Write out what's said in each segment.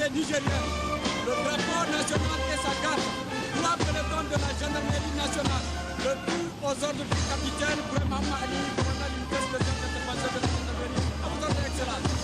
l'armée nigérienne. Le drapeau national et sa garde, trois pelotons de la gendarmerie nationale, le tout aux ordres du capitaine Brahma Ali, commandant l'unité spéciale d'intervention de la gendarmerie. À vos ordres, Excellence.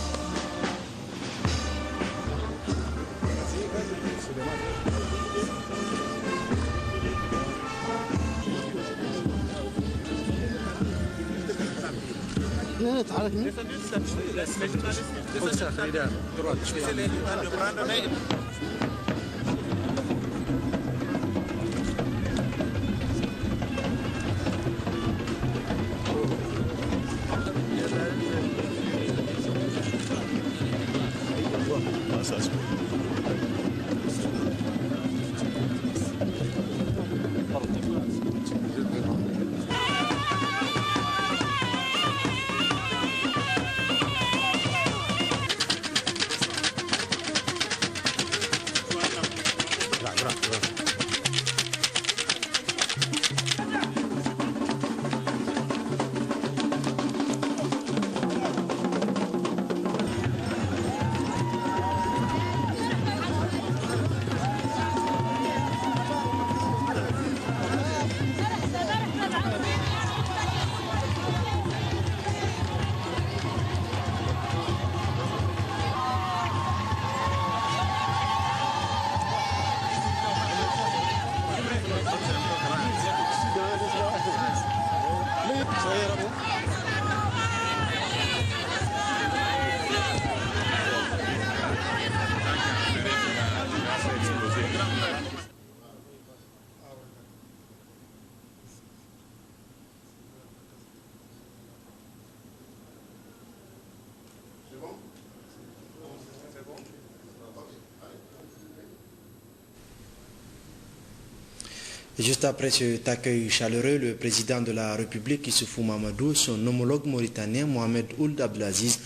Juste après cet accueil chaleureux, le président de la République, Issoufou Mahamadou, son homologue mauritanien, Mohamed Ould Abdelaziz,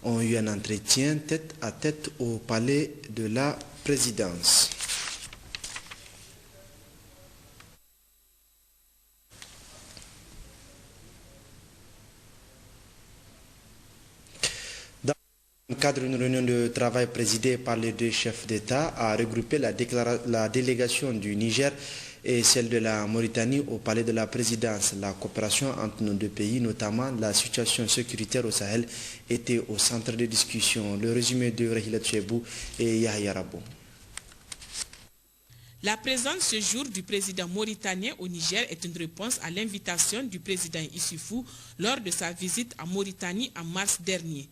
ont eu un entretien tête à tête au palais de la présidence. Dans le cadre d'une réunion de travail présidée par les deux chefs d'État, a regroupé la délégation du Niger et celle de la Mauritanie au palais de la présidence. La coopération entre nos deux pays, notamment la situation sécuritaire au Sahel, était au centre de discussion. Le résumé de Rahilat Chebou et Yahya Rabou. La présence ce jour du président mauritanien au Niger est une réponse à l'invitation du président Issoufou lors de sa visite en Mauritanie en mars dernier.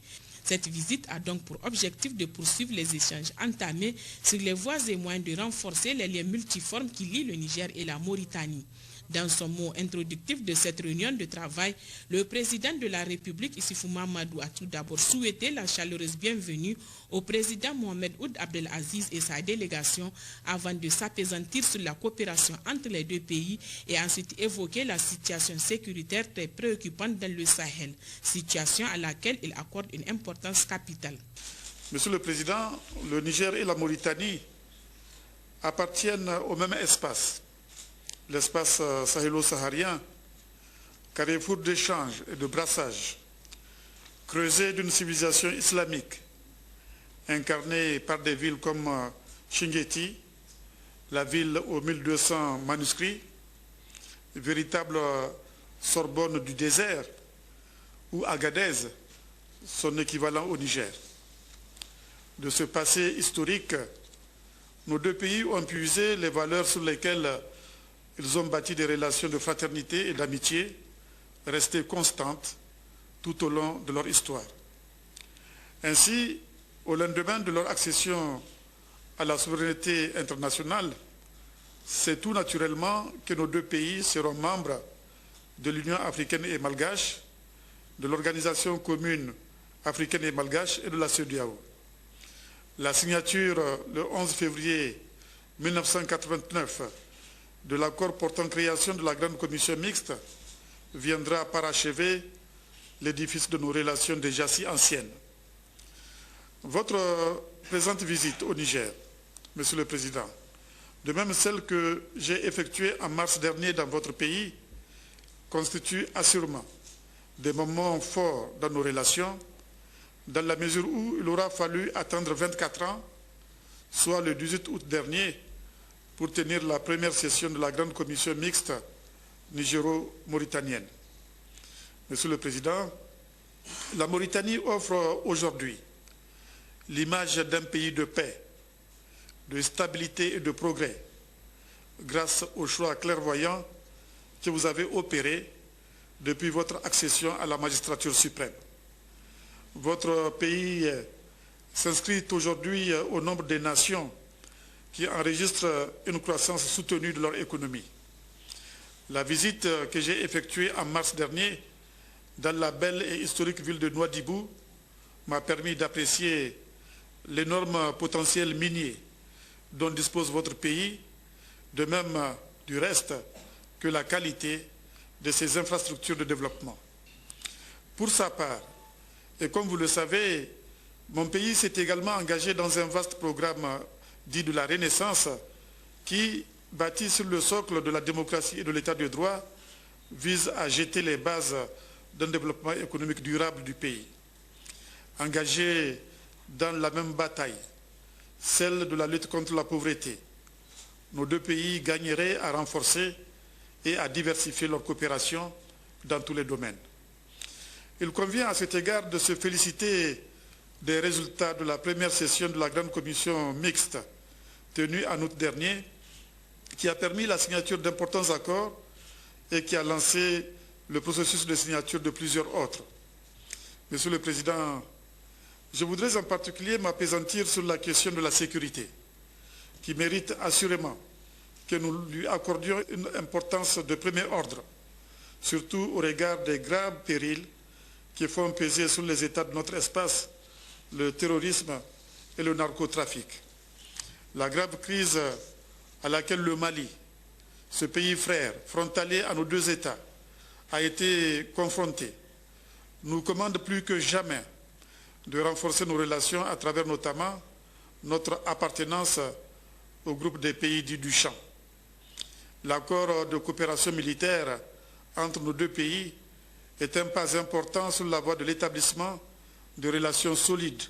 Cette visite a donc pour objectif de poursuivre les échanges entamés sur les voies et moyens de renforcer les liens multiformes qui lient le Niger et la Mauritanie. Dans son mot introductif de cette réunion de travail, le président de la République, Issoufou Mahamadou, a tout d'abord souhaité la chaleureuse bienvenue au président Mohamed Ould Abdelaziz et sa délégation avant de s'appesantir sur la coopération entre les deux pays et ensuite évoquer la situation sécuritaire très préoccupante dans le Sahel, situation à laquelle il accorde une importance capitale. Monsieur le Président, le Niger et la Mauritanie appartiennent au même espace. L'espace sahélo-saharien, carrefour d'échange et de brassage, creuset d'une civilisation islamique, incarnée par des villes comme Chinguetti, la ville aux 1200 manuscrits, véritable Sorbonne du désert, ou Agadez, son équivalent au Niger. De ce passé historique, nos deux pays ont puisé les valeurs sur lesquelles ils ont bâti des relations de fraternité et d'amitié restées constantes tout au long de leur histoire. Ainsi, au lendemain de leur accession à la souveraineté internationale, c'est tout naturellement que nos deux pays seront membres de l'Union africaine et malgache, de l'Organisation commune africaine et malgache et de la CEDEAO. La signature le 11 février 1989 de l'accord portant création de la Grande Commission mixte viendra parachever l'édifice de nos relations déjà si anciennes. Votre présente visite au Niger, Monsieur le Président, de même celle que j'ai effectuée en mars dernier dans votre pays, constitue assurément des moments forts dans nos relations, dans la mesure où il aura fallu attendre 24 ans soit le 18 août dernier, pour tenir la première session de la grande commission mixte nigéro-mauritanienne. Monsieur le Président, la Mauritanie offre aujourd'hui l'image d'un pays de paix, de stabilité et de progrès, grâce au choix clairvoyant que vous avez opéré depuis votre accession à la magistrature suprême. Votre pays s'inscrit aujourd'hui au nombre des nations qui enregistrent une croissance soutenue de leur économie. La visite que j'ai effectuée en mars dernier dans la belle et historique ville de Nouadhibou m'a permis d'apprécier l'énorme potentiel minier dont dispose votre pays, de même du reste que la qualité de ses infrastructures de développement. Pour sa part, et comme vous le savez, mon pays s'est également engagé dans un vaste programme dit de la Renaissance qui, bâti sur le socle de la démocratie et de l'état de droit, vise à jeter les bases d'un développement économique durable du pays. Engagé dans la même bataille, celle de la lutte contre la pauvreté, nos deux pays gagneraient à renforcer et à diversifier leur coopération dans tous les domaines. Il convient à cet égard de se féliciter des résultats de la première session de la grande commission mixte tenue en août dernier, qui a permis la signature d'importants accords et qui a lancé le processus de signature de plusieurs autres. Monsieur le Président, je voudrais en particulier m'appesantir sur la question de la sécurité, qui mérite assurément que nous lui accordions une importance de premier ordre, surtout au regard des graves périls qui font peser sur les États de notre espace le terrorisme et le narcotrafic. La grave crise à laquelle le Mali, ce pays frère, frontalier à nos deux États, a été confronté, nous commande plus que jamais de renforcer nos relations à travers notamment notre appartenance au groupe des pays dits du champ. L'accord de coopération militaire entre nos deux pays est un pas important sur la voie de l'établissement de relations solides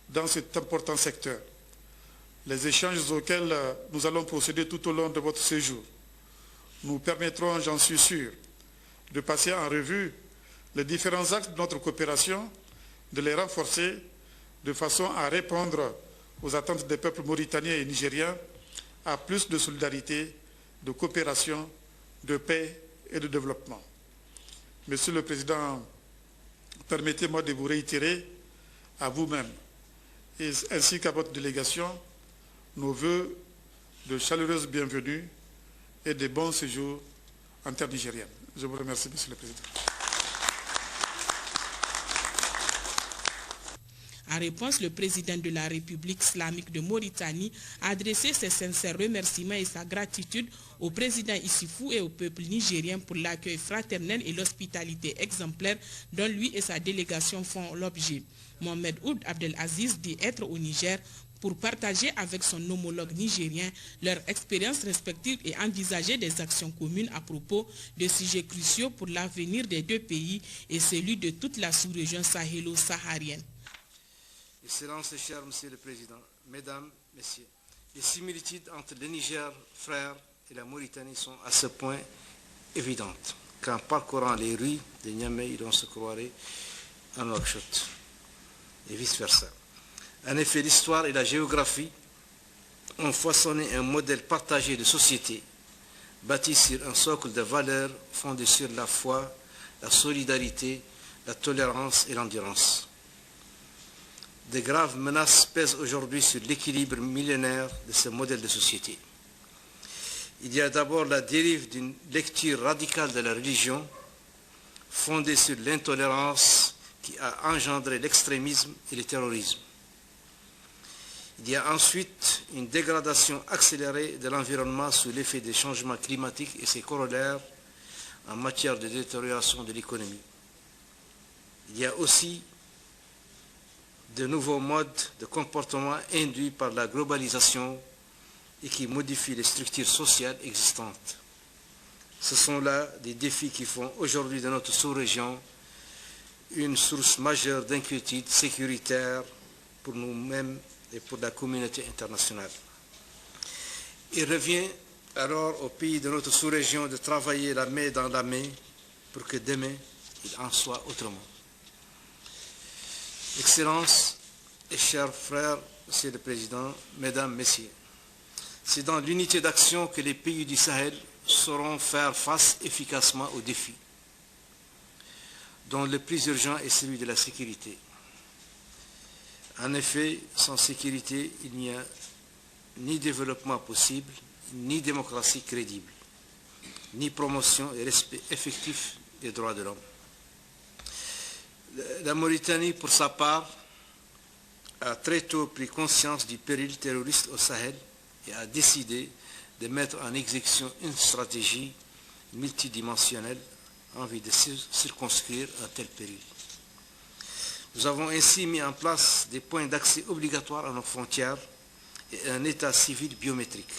dans cet important secteur. Les échanges auxquels nous allons procéder tout au long de votre séjour nous permettront, j'en suis sûr, de passer en revue les différents axes de notre coopération, de les renforcer de façon à répondre aux attentes des peuples mauritaniens et nigériens à plus de solidarité, de coopération, de paix et de développement. Monsieur le Président, permettez-moi de vous réitérer à vous-même ainsi qu'à votre délégation nos vœux de chaleureuse bienvenue et de bons séjours en terre nigérienne. Je vous remercie, Monsieur le Président. En réponse, le président de la République islamique de Mauritanie a adressé ses sincères remerciements et sa gratitude au président Issoufou et au peuple nigérien pour l'accueil fraternel et l'hospitalité exemplaire dont lui et sa délégation font l'objet. Mohamed Ould Abdelaziz dit être au Niger pour partager avec son homologue nigérien leur expérience respective et envisager des actions communes à propos de sujets cruciaux pour l'avenir des deux pays et celui de toute la sous-région sahélo-saharienne. Excellences, cher Monsieur le Président, Mesdames, Messieurs, les similitudes entre le Niger, frère, et la Mauritanie sont à ce point évidentes qu'en parcourant les rues de Niamey, on se croirait à Nouakchott, et vice-versa. En effet, l'histoire et la géographie ont façonné un modèle partagé de société, bâti sur un socle de valeurs fondé sur la foi, la solidarité, la tolérance et l'endurance. De graves menaces pèsent aujourd'hui sur l'équilibre millénaire de ce modèle de société. Il y a d'abord la dérive d'une lecture radicale de la religion, fondée sur l'intolérance qui a engendré l'extrémisme et le terrorisme. Il y a ensuite une dégradation accélérée de l'environnement sous l'effet des changements climatiques et ses corollaires en matière de détérioration de l'économie. Il y a aussi de nouveaux modes de comportement induits par la globalisation et qui modifient les structures sociales existantes. Ce sont là des défis qui font aujourd'hui de notre sous-région une source majeure d'inquiétude sécuritaire pour nous-mêmes et pour la communauté internationale. Il revient alors aux pays de notre sous-région de travailler la main dans la main pour que demain, il en soit autrement. Excellences et chers frères, Monsieur le Président, Mesdames, Messieurs, c'est dans l'unité d'action que les pays du Sahel sauront faire face efficacement aux défis, dont le plus urgent est celui de la sécurité. En effet, sans sécurité, il n'y a ni développement possible, ni démocratie crédible, ni promotion et respect effectif des droits de l'homme. La Mauritanie, pour sa part, a très tôt pris conscience du péril terroriste au Sahel et a décidé de mettre en exécution une stratégie multidimensionnelle en vue de circonscrire un tel péril. Nous avons ainsi mis en place des points d'accès obligatoires à nos frontières et un état civil biométrique.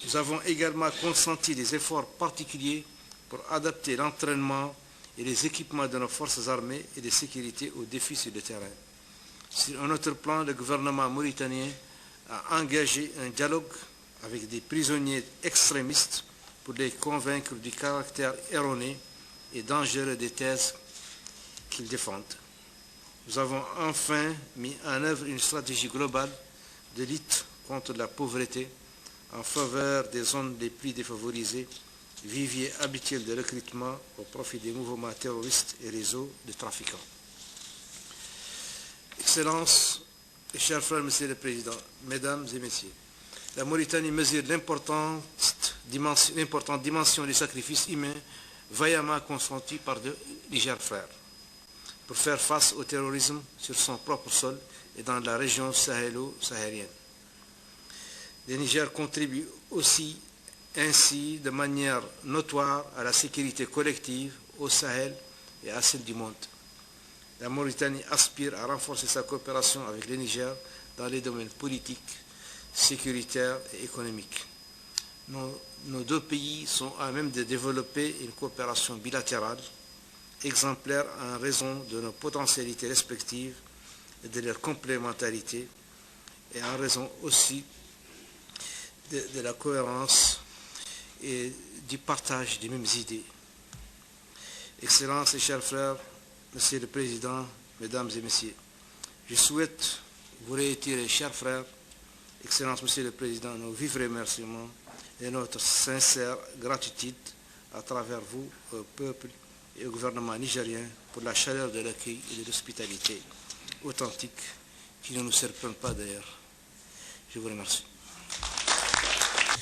Nous avons également consenti des efforts particuliers pour adapter l'entraînement et les équipements de nos forces armées et de sécurité aux défis sur le terrain. Sur un autre plan, le gouvernement mauritanien a engagé un dialogue avec des prisonniers extrémistes pour les convaincre du caractère erroné et dangereux des thèses qu'ils défendent. Nous avons enfin mis en œuvre une stratégie globale de lutte contre la pauvreté en faveur des zones les plus défavorisées, vivier habituel de recrutement au profit des mouvements terroristes et réseaux de trafiquants. Excellences et chers frères, Monsieur le Président, Mesdames et Messieurs, la Mauritanie mesure l'importante dimension du sacrifice humain vaillamment consenti par le Niger frère pour faire face au terrorisme sur son propre sol et dans la région sahélo-saharienne. Le Niger contribue aussi ainsi de manière notoire à la sécurité collective au Sahel et à celle du monde. La Mauritanie aspire à renforcer sa coopération avec le Niger dans les domaines politiques, sécuritaires et économiques. Nos deux pays sont à même de développer une coopération bilatérale exemplaire en raison de nos potentialités respectives et de leur complémentarité et en raison aussi de la cohérence et du partage des mêmes idées. Excellences et chers frères, Monsieur le Président, Mesdames et Messieurs, je souhaite vous réitérer, chers frères, Excellences, Monsieur le Président, nos vifs remerciements et notre sincère gratitude à travers vous, au peuple et au gouvernement nigérien, pour la chaleur de l'accueil et de l'hospitalité authentique qui ne nous surprend pas d'ailleurs. Je vous remercie.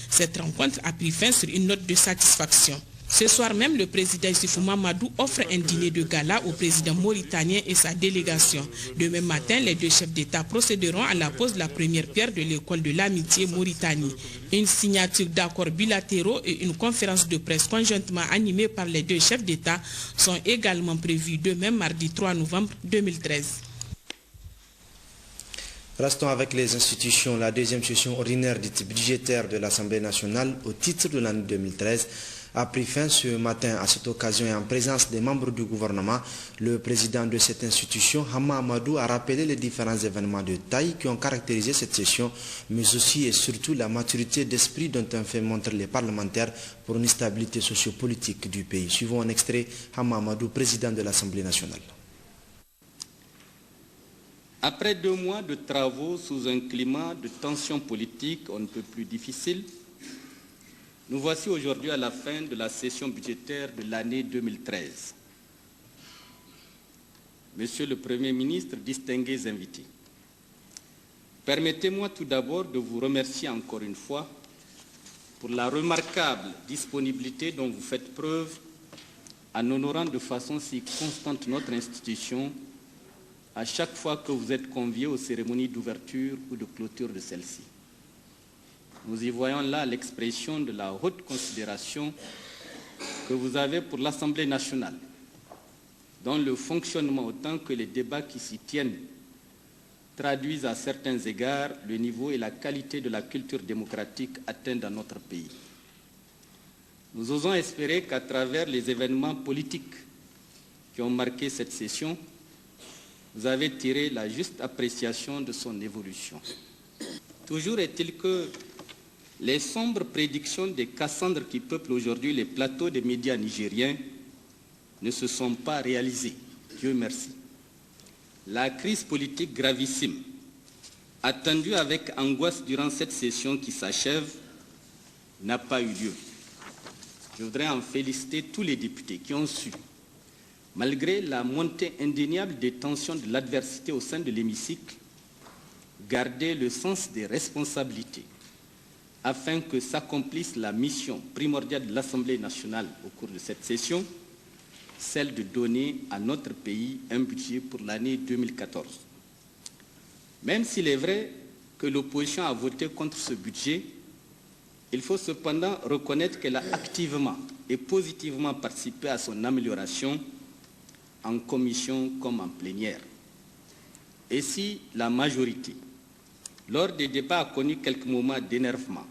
Cette rencontre a pris fin sur une note de satisfaction. Ce soir même, le président Issoufou Mamadou offre un dîner de gala au président mauritanien et sa délégation. Demain matin, les deux chefs d'État procéderont à la pose de la première pierre de l'école de l'amitié Mauritanie. Une signature d'accords bilatéraux et une conférence de presse conjointement animée par les deux chefs d'État sont également prévues demain, mardi 3 novembre 2013. Restons avec les institutions. La deuxième session ordinaire dite budgétaire de l'Assemblée nationale au titre de l'année 2013 a pris fin ce matin. À cette occasion et en présence des membres du gouvernement, le président de cette institution, Hama Amadou, a rappelé les différents événements de taille qui ont caractérisé cette session, mais aussi et surtout la maturité d'esprit dont ont fait montre les parlementaires pour une stabilité sociopolitique du pays. Suivons un extrait, Hama Amadou, président de l'Assemblée nationale. Après 2 mois de travaux sous un climat de tension politique on ne peut plus difficile, nous voici aujourd'hui à la fin de la session budgétaire de l'année 2013. Monsieur le Premier ministre, distingués invités, permettez-moi tout d'abord de vous remercier encore une fois pour la remarquable disponibilité dont vous faites preuve en honorant de façon si constante notre institution à chaque fois que vous êtes conviés aux cérémonies d'ouverture ou de clôture de celle-ci. Nous y voyons là l'expression de la haute considération que vous avez pour l'Assemblée nationale, dont le fonctionnement autant que les débats qui s'y tiennent traduisent à certains égards le niveau et la qualité de la culture démocratique atteinte dans notre pays. Nous osons espérer qu'à travers les événements politiques qui ont marqué cette session, vous avez tiré la juste appréciation de son évolution. Toujours est-il que les sombres prédictions des Cassandres qui peuplent aujourd'hui les plateaux des médias nigériens ne se sont pas réalisées. Dieu merci. La crise politique gravissime, attendue avec angoisse durant cette session qui s'achève, n'a pas eu lieu. Je voudrais en féliciter tous les députés qui ont su, malgré la montée indéniable des tensions de l'adversité au sein de l'hémicycle, garder le sens des responsabilités afin que s'accomplisse la mission primordiale de l'Assemblée nationale au cours de cette session, celle de donner à notre pays un budget pour l'année 2014. Même s'il est vrai que l'opposition a voté contre ce budget, il faut cependant reconnaître qu'elle a activement et positivement participé à son amélioration en commission comme en plénière. Et si la majorité, lors des débats, a connu quelques moments d'énervement,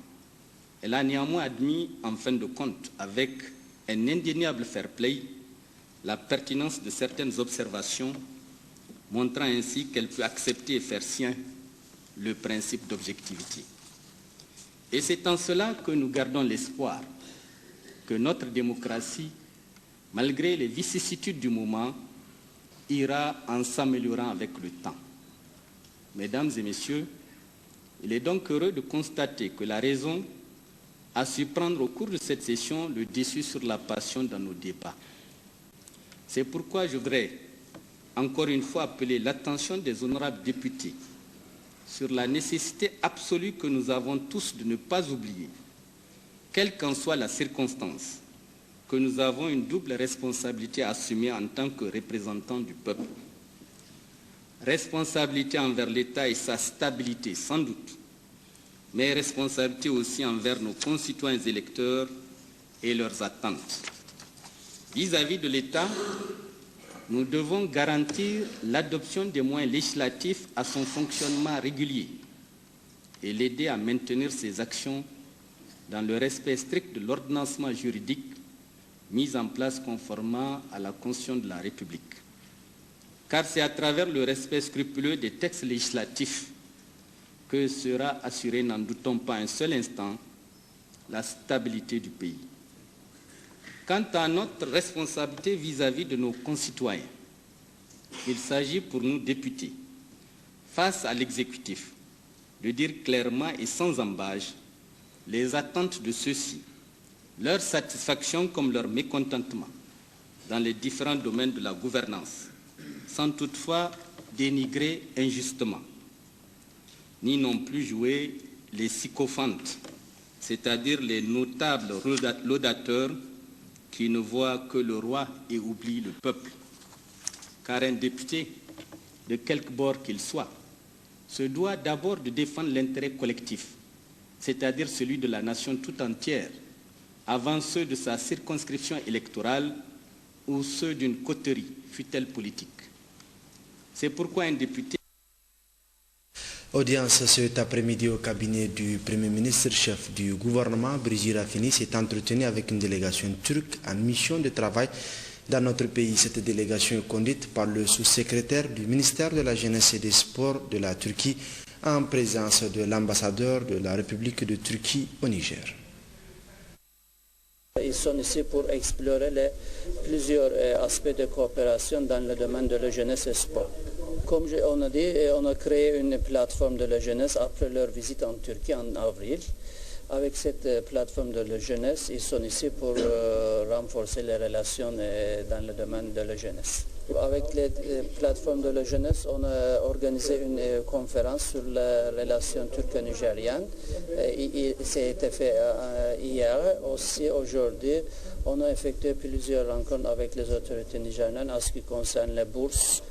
elle a néanmoins admis, en fin de compte, avec un indéniable fair play, la pertinence de certaines observations, montrant ainsi qu'elle peut accepter et faire sien le principe d'objectivité. Et c'est en cela que nous gardons l'espoir que notre démocratie, malgré les vicissitudes du moment, ira en s'améliorant avec le temps. Mesdames et messieurs, il est donc heureux de constater que la raison a su prendre au cours de cette session le dessus sur la passion dans nos débats. C'est pourquoi je voudrais encore une fois appeler l'attention des honorables députés sur la nécessité absolue que nous avons tous de ne pas oublier, quelle qu'en soit la circonstance, que nous avons une double responsabilité à assumer en tant que représentants du peuple. Responsabilité envers l'État et sa stabilité, sans doute, mais responsabilité aussi envers nos concitoyens électeurs et leurs attentes. Vis-à-vis de l'État, nous devons garantir l'adoption des moyens législatifs à son fonctionnement régulier et l'aider à maintenir ses actions dans le respect strict de l'ordonnancement juridique mis en place conformément à la Constitution de la République. Car c'est à travers le respect scrupuleux des textes législatifs que sera assurée, n'en doutons pas un seul instant, la stabilité du pays. Quant à notre responsabilité vis-à-vis de nos concitoyens, il s'agit pour nous députés, face à l'exécutif, de dire clairement et sans ambages les attentes de ceux-ci, leur satisfaction comme leur mécontentement dans les différents domaines de la gouvernance, sans toutefois dénigrer injustement, ni non plus jouer les sycophantes, c'est-à-dire les notables laudateurs qui ne voient que le roi et oublient le peuple. Car un député, de quelque bord qu'il soit, se doit d'abord de défendre l'intérêt collectif, c'est-à-dire celui de la nation tout entière, avant ceux de sa circonscription électorale ou ceux d'une coterie, fût-elle politique. C'est pourquoi un député... Audience cet après-midi au cabinet du Premier ministre, chef du gouvernement, Brigitte Raffini, s'est entretenu avec une délégation turque en mission de travail dans notre pays. Cette délégation est conduite par le sous-secrétaire du ministère de la Jeunesse et des Sports de la Turquie, en présence de l'ambassadeur de la République de Turquie au Niger. Ils sont ici pour explorer plusieurs aspects de coopération dans le domaine de la jeunesse et sport. Comme on a dit, on a créé une plateforme de la jeunesse après leur visite en Turquie en avril. Avec cette plateforme de la jeunesse, ils sont ici pour renforcer les relations dans le domaine de la jeunesse. Avec les plateformes de la jeunesse, on a organisé une conférence sur la relation turco-nigérienne. C'était fait hier. Aussi, aujourd'hui, on a effectué plusieurs rencontres avec les autorités nigériennes en ce qui concerne les bourses,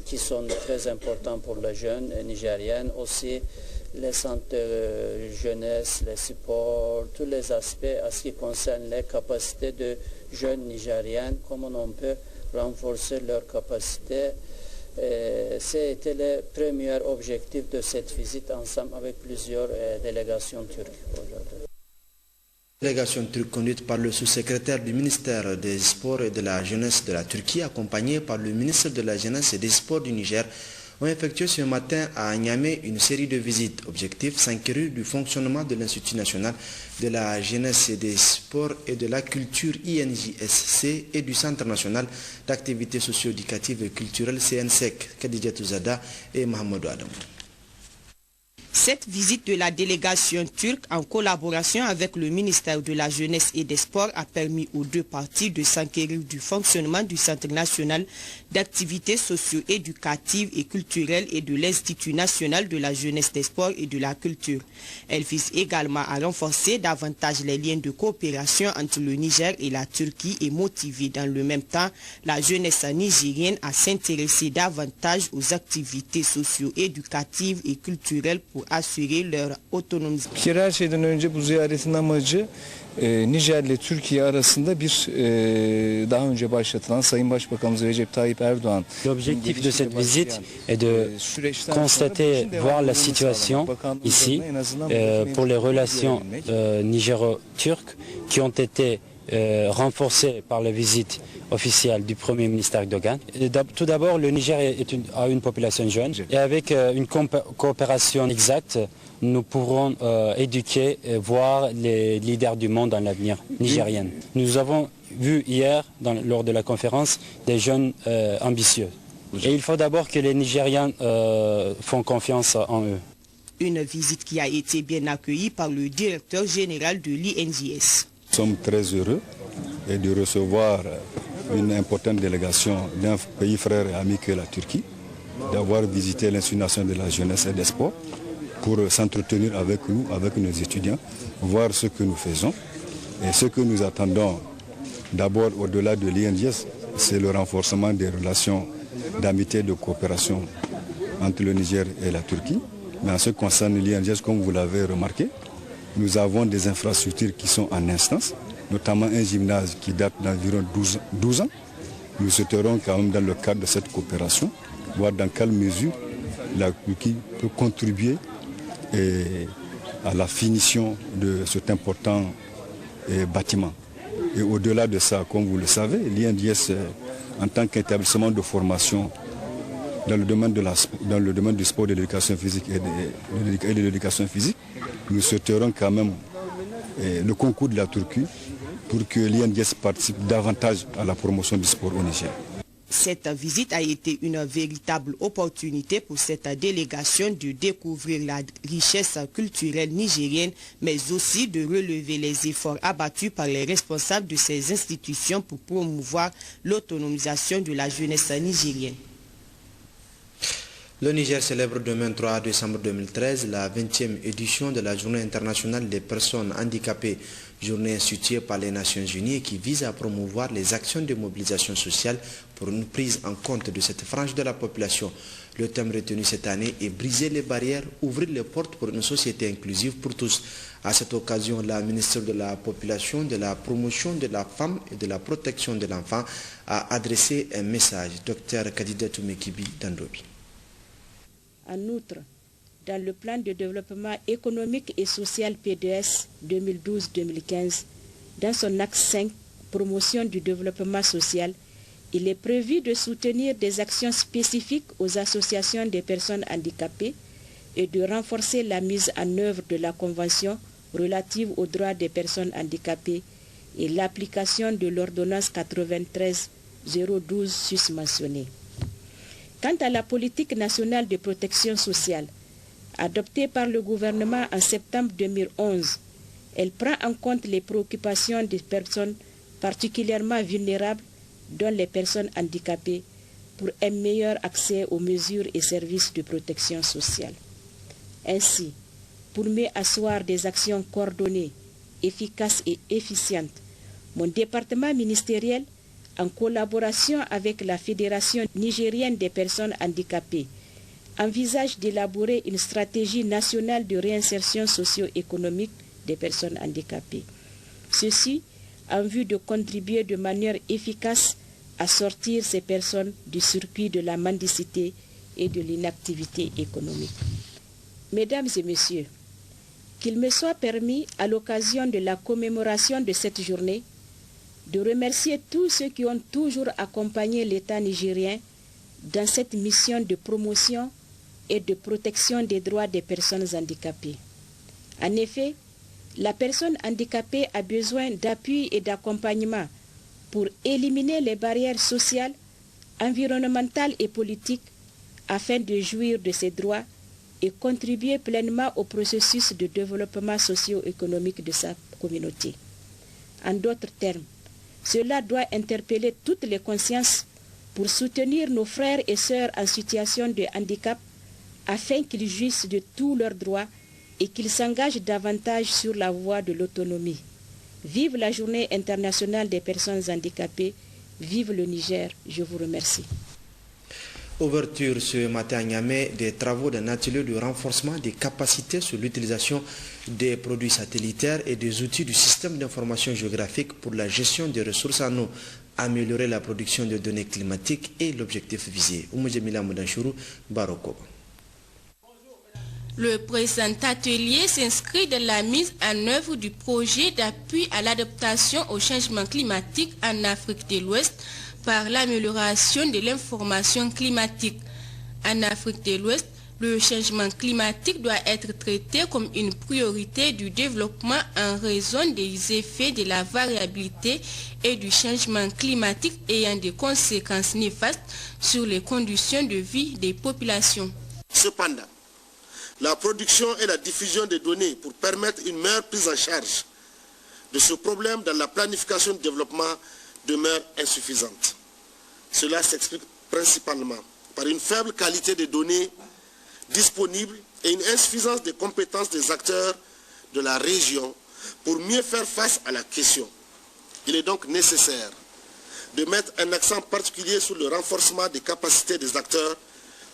qui sont très importants pour les jeunes nigériennes, aussi les centres de jeunesse, les supports, tous les aspects en ce qui concerne les capacités de jeunes nigériennes, comment on peut renforcer leurs capacités. C'était le premier objectif de cette visite ensemble avec plusieurs délégations turques aujourd'hui. La délégation turque conduite par le sous-secrétaire du ministère des Sports et de la Jeunesse de la Turquie, accompagné par le ministre de la Jeunesse et des Sports du Niger, ont effectué ce matin à Niamey une série de visites. Objectif, s'enquérir du fonctionnement de l'Institut national de la Jeunesse et des Sports et de la Culture INJSC et du Centre national d'activités socio-éducatives et culturelles CNSEC, Khadija Touzada et Mohamedou Adam. Cette visite de la délégation turque en collaboration avec le ministère de la Jeunesse et des Sports a permis aux deux parties de s'enquérir du fonctionnement du Centre national d'activités socio-éducatives et culturelles et de l'Institut national de la Jeunesse, des Sports et de la Culture. Elle vise également à renforcer davantage les liens de coopération entre le Niger et la Turquie et motiver dans le même temps la jeunesse nigérienne à s'intéresser davantage aux activités socio-éducatives et culturelles pour assurer leur autonomie. Her şeyden önce bu ziyaretin amacı Nijer ile Türkiye arasında bir daha önce başlatılan Sayın Başbakanımız Recep Tayyip Erdoğan. L'objectif de cette visite est de constater, voir la situation ici pour les relations nigéro-turques qui ont été renforcées par la visite officielle du Premier ministre Erdogan. Tout d'abord, le Niger a une population jeune et avec une coopération exacte, nous pourrons éduquer et voir les leaders du monde dans l'avenir nigérien. Nous avons vu hier, lors de la conférence, des jeunes ambitieux. Et il faut d'abord que les Nigériens font confiance en eux. Une visite qui a été bien accueillie par le directeur général de l'INJS. Nous sommes très heureux de recevoir une importante délégation d'un pays frère et ami que la Turquie, d'avoir visité l'Institut national de la jeunesse et des sports pour s'entretenir avec nous, avec nos étudiants, voir ce que nous faisons. Et ce que nous attendons d'abord au-delà de l'INJS, c'est le renforcement des relations d'amitié et de coopération entre le Niger et la Turquie. Mais en ce qui concerne l'INJS, comme vous l'avez remarqué, nous avons des infrastructures qui sont en instance, notamment un gymnase qui date d'environ 12 ans. Nous souhaiterons quand même dans le cadre de cette coopération, voir dans quelle mesure la Turquie peut contribuer à la finition de cet important bâtiment. Et au-delà de ça, comme vous le savez, l'INJS, en tant qu'établissement de formation dans le domaine du sport, de l'éducation physique et de l'éducation physique, nous souhaiterons quand même le concours de la Turquie pour que l'INJS participe davantage à la promotion du sport au Niger. Cette visite a été une véritable opportunité pour cette délégation de découvrir la richesse culturelle nigérienne, mais aussi de relever les efforts abattus par les responsables de ces institutions pour promouvoir l'autonomisation de la jeunesse nigérienne. Le Niger célèbre demain 3 décembre 2013 la 20e édition de la Journée internationale des personnes handicapées, journée instituée par les Nations Unies qui vise à promouvoir les actions de mobilisation sociale pour une prise en compte de cette frange de la population. Le thème retenu cette année est briser les barrières, ouvrir les portes pour une société inclusive pour tous. À cette occasion, la ministre de la Population, de la Promotion de la Femme et de la Protection de l'Enfant a adressé un message. Dr Kadidatou Mekibi Dandobi. En outre, dans le plan de développement économique et social PDS 2012-2015, dans son axe 5, promotion du développement social, il est prévu de soutenir des actions spécifiques aux associations des personnes handicapées et de renforcer la mise en œuvre de la Convention relative aux droits des personnes handicapées et l'application de l'ordonnance 93-012 susmentionnée. Quant à la politique nationale de protection sociale, adoptée par le gouvernement en septembre 2011, elle prend en compte les préoccupations des personnes particulièrement vulnérables, dont les personnes handicapées, pour un meilleur accès aux mesures et services de protection sociale. Ainsi, pour mieux asseoir des actions coordonnées, efficaces et efficientes, mon département ministériel, en collaboration avec la Fédération nigérienne des personnes handicapées, envisage d'élaborer une stratégie nationale de réinsertion socio-économique des personnes handicapées. Ceci en vue de contribuer de manière efficace à sortir ces personnes du circuit de la mendicité et de l'inactivité économique. Mesdames et messieurs, qu'il me soit permis, à l'occasion de la commémoration de cette journée, de remercier tous ceux qui ont toujours accompagné l'État nigérien dans cette mission de promotion et de protection des droits des personnes handicapées. En effet, la personne handicapée a besoin d'appui et d'accompagnement pour éliminer les barrières sociales, environnementales et politiques afin de jouir de ses droits et contribuer pleinement au processus de développement socio-économique de sa communauté. En d'autres termes, cela doit interpeller toutes les consciences pour soutenir nos frères et sœurs en situation de handicap afin qu'ils jouissent de tous leurs droits et qu'ils s'engagent davantage sur la voie de l'autonomie. Vive la Journée internationale des personnes handicapées, vive le Niger, je vous remercie. Ouverture ce matin à Niamey des travaux d'un atelier de renforcement des capacités sur l'utilisation des produits satellitaires et des outils du système d'information géographique pour la gestion des ressources en eau, améliorer la production de données climatiques et l'objectif visé. Oumoujedmila Moudanchourou, Baroko. Le présent atelier s'inscrit dans la mise en œuvre du projet d'appui à l'adaptation au changement climatique en Afrique de l'Ouest par l'amélioration de l'information climatique. En Afrique de l'Ouest, le changement climatique doit être traité comme une priorité du développement en raison des effets de la variabilité et du changement climatique ayant des conséquences néfastes sur les conditions de vie des populations. Cependant, la production et la diffusion des données pour permettre une meilleure prise en charge de ce problème dans la planification du développement demeure insuffisante. Cela s'explique principalement par une faible qualité des données disponibles et une insuffisance des compétences des acteurs de la région pour mieux faire face à la question. Il est donc nécessaire de mettre un accent particulier sur le renforcement des capacités des acteurs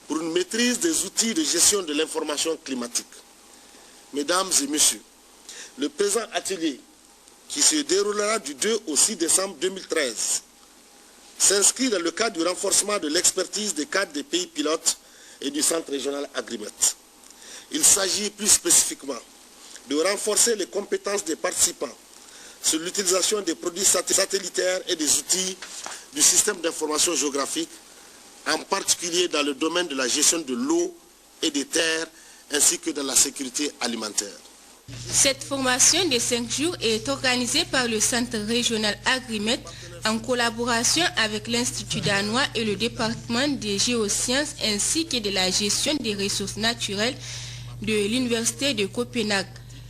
pour une maîtrise des outils de gestion de l'information climatique. Mesdames et messieurs, le présent atelier, qui se déroulera du 2 au 6 décembre 2013, s'inscrit dans le cadre du renforcement de l'expertise des cadres des pays pilotes et du Centre régional Agrimet. Il s'agit plus spécifiquement de renforcer les compétences des participants sur l'utilisation des produits satellitaires et des outils du système d'information géographique, en particulier dans le domaine de la gestion de l'eau et des terres, ainsi que dans la sécurité alimentaire. Cette formation de 5 jours est organisée par le Centre régional Agrimet en collaboration avec l'Institut danois et le département des géosciences ainsi que de la gestion des ressources naturelles de l'Université de Copenhague.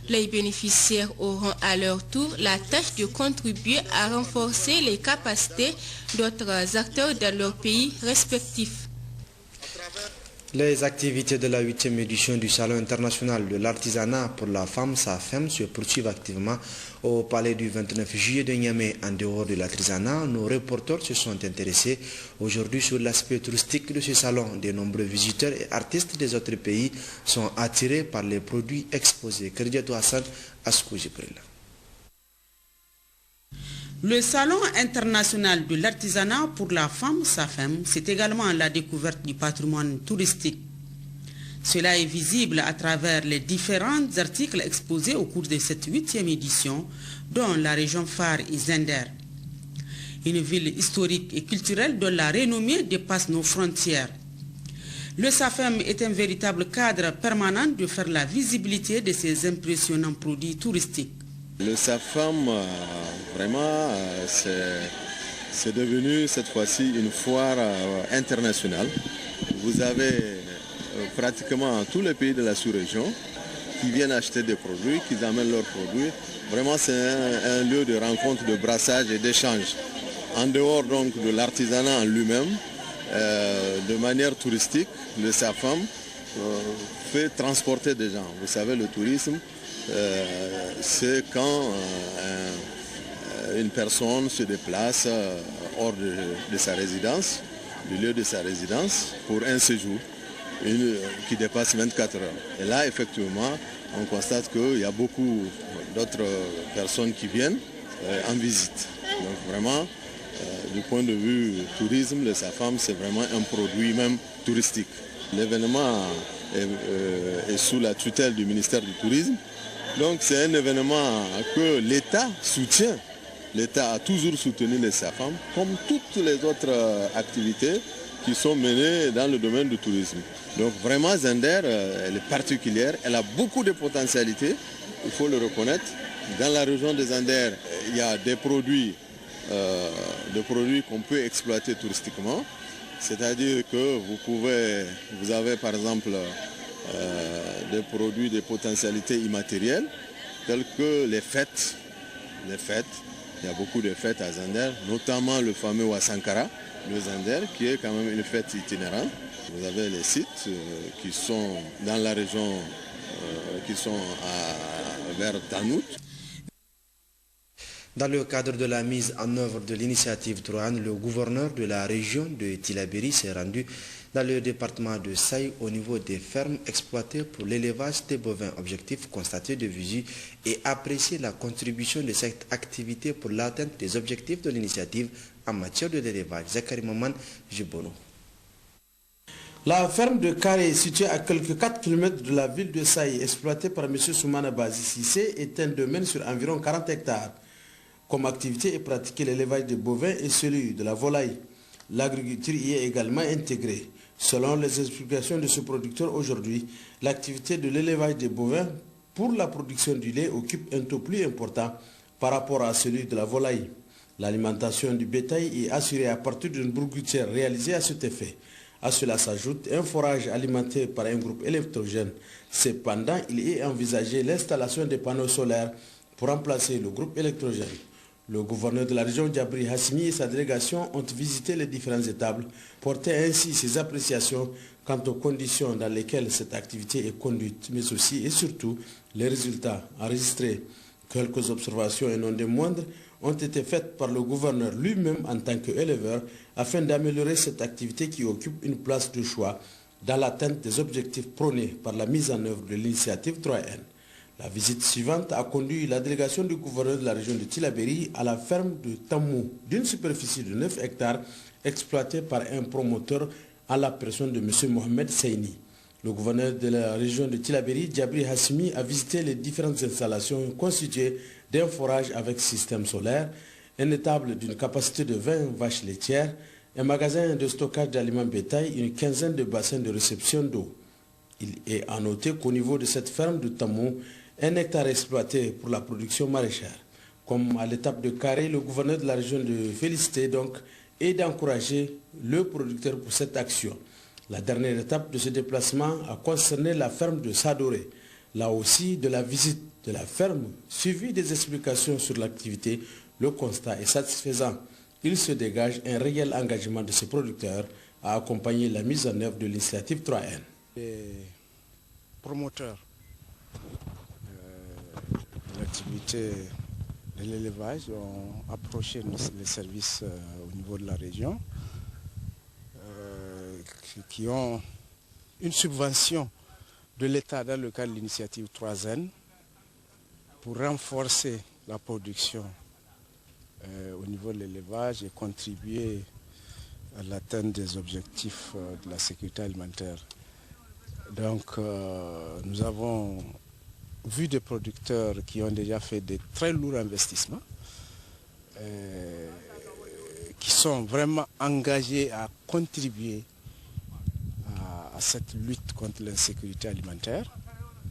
Les bénéficiaires auront à leur tour la tâche de contribuer à renforcer les capacités d'autres acteurs dans leurs pays respectifs. Les activités de la 8e édition du Salon international de l'artisanat pour la femme, SAFEM, se poursuivent activement au palais du 29 juillet de Niamey. En dehors de l'artisanat, nos reporters se sont intéressés aujourd'hui sur l'aspect touristique de ce salon. De nombreux visiteurs et artistes des autres pays sont attirés par les produits exposés. Kerdiatou Hassan, Askou Jibril. Le Salon international de l'artisanat pour la femme, SAFEM, c'est également la découverte du patrimoine touristique. Cela est visible à travers les différents articles exposés au cours de cette 8e édition, dont la région phare Zender. Une ville historique et culturelle dont la renommée dépasse nos frontières. Le SAFEM est un véritable cadre permanent de faire la visibilité de ces impressionnants produits touristiques. Le SAFEM, vraiment, c'est devenu cette fois-ci une foire internationale. Vous avez pratiquement tous les pays de la sous-région qui viennent acheter des produits, qui amènent leurs produits. Vraiment, c'est un lieu de rencontre, de brassage et d'échange. En dehors donc de l'artisanat en lui-même, de manière touristique, le SAFEM fait transporter des gens. Vous savez, le tourisme, c'est quand une personne se déplace hors de sa résidence, du lieu de sa résidence, pour un séjour qui dépasse 24 heures. Et là, effectivement, on constate qu'il y a beaucoup d'autres personnes qui viennent en visite. Donc vraiment, du point de vue tourisme, le SAFEM, c'est vraiment un produit même touristique. L'événement est sous la tutelle du ministère du Tourisme Donc c'est un événement que l'État soutient. L'État a toujours soutenu les SAFAM, comme toutes les autres activités qui sont menées dans le domaine du tourisme. Donc vraiment Zender, elle est particulière, elle a beaucoup de potentialités, il faut le reconnaître. Dans la région de Zender, il y a des produits qu'on peut exploiter touristiquement. C'est-à-dire que vous avez par exemple des produits de potentialités immatérielles, telles que les fêtes. Il y a beaucoup de fêtes à Zender, notamment le fameux Wasankara, le Zender, qui est quand même une fête itinérante. Vous avez les sites qui sont dans la région, qui sont vers Tanout. Dans le cadre de la mise en œuvre de l'initiative Troan, le gouverneur de la région de Tillabéri s'est rendu dans le département de Saï au niveau des fermes exploitées pour l'élevage des bovins. Objectif constaté de visu et apprécier la contribution de cette activité pour l'atteinte des objectifs de l'initiative en matière de l'élevage. Zakari Maman, Jibono. La ferme de Carré, située à quelques 4 km de la ville de Saï, exploitée par M. Soumana Bazi Sissé, est un domaine sur environ 40 hectares. Comme activité est pratiquée l'élevage des bovins et celui de la volaille. L'agriculture y est également intégrée. Selon les explications de ce producteur aujourd'hui, l'activité de l'élevage des bovins pour la production du lait occupe un taux plus important par rapport à celui de la volaille. L'alimentation du bétail est assurée à partir d'une brougutière réalisée à cet effet. À cela s'ajoute un forage alimenté par un groupe électrogène. Cependant, il est envisagé l'installation des panneaux solaires pour remplacer le groupe électrogène. Le gouverneur de la région Djabri Hassimi et sa délégation ont visité les différentes étables, porté ainsi ses appréciations quant aux conditions dans lesquelles cette activité est conduite, mais aussi et surtout les résultats enregistrés. Quelques observations et non des moindres ont été faites par le gouverneur lui-même en tant qu'éleveur afin d'améliorer cette activité qui occupe une place de choix dans l'atteinte des objectifs prônés par la mise en œuvre de l'initiative 3N. La visite suivante a conduit la délégation du gouverneur de la région de Tillabéri à la ferme de Tamou, d'une superficie de 9 hectares, exploitée par un promoteur à la personne de M. Mohamed Seyni. Le gouverneur de la région de Tillabéri, Djabri Hassimi, a visité les différentes installations constituées d'un forage avec système solaire, une étable d'une capacité de 20 vaches laitières, un magasin de stockage d'aliments bétail, une quinzaine de bassins de réception d'eau. Il est à noter qu'au niveau de cette ferme de Tamou, un hectare exploité pour la production maraîchère. Comme à l'étape de Carré, le gouverneur de la région de féliciter donc et d'encourager le producteur pour cette action. La dernière étape de ce déplacement a concerné la ferme de Sadoré. Là aussi, de la visite de la ferme, suivi des explications sur l'activité, le constat est satisfaisant. Il se dégage un réel engagement de ces producteurs à accompagner la mise en œuvre de l'initiative 3N. Les promoteurs de l'activité de l'élevage ont approché les services au niveau de la région qui ont une subvention de l'État dans le cadre de l'initiative 3N pour renforcer la production au niveau de l'élevage et contribuer à l'atteinte des objectifs de la sécurité alimentaire. Donc nous avons vu des producteurs qui ont déjà fait de très lourds investissements, qui sont vraiment engagés à contribuer à cette lutte contre l'insécurité alimentaire.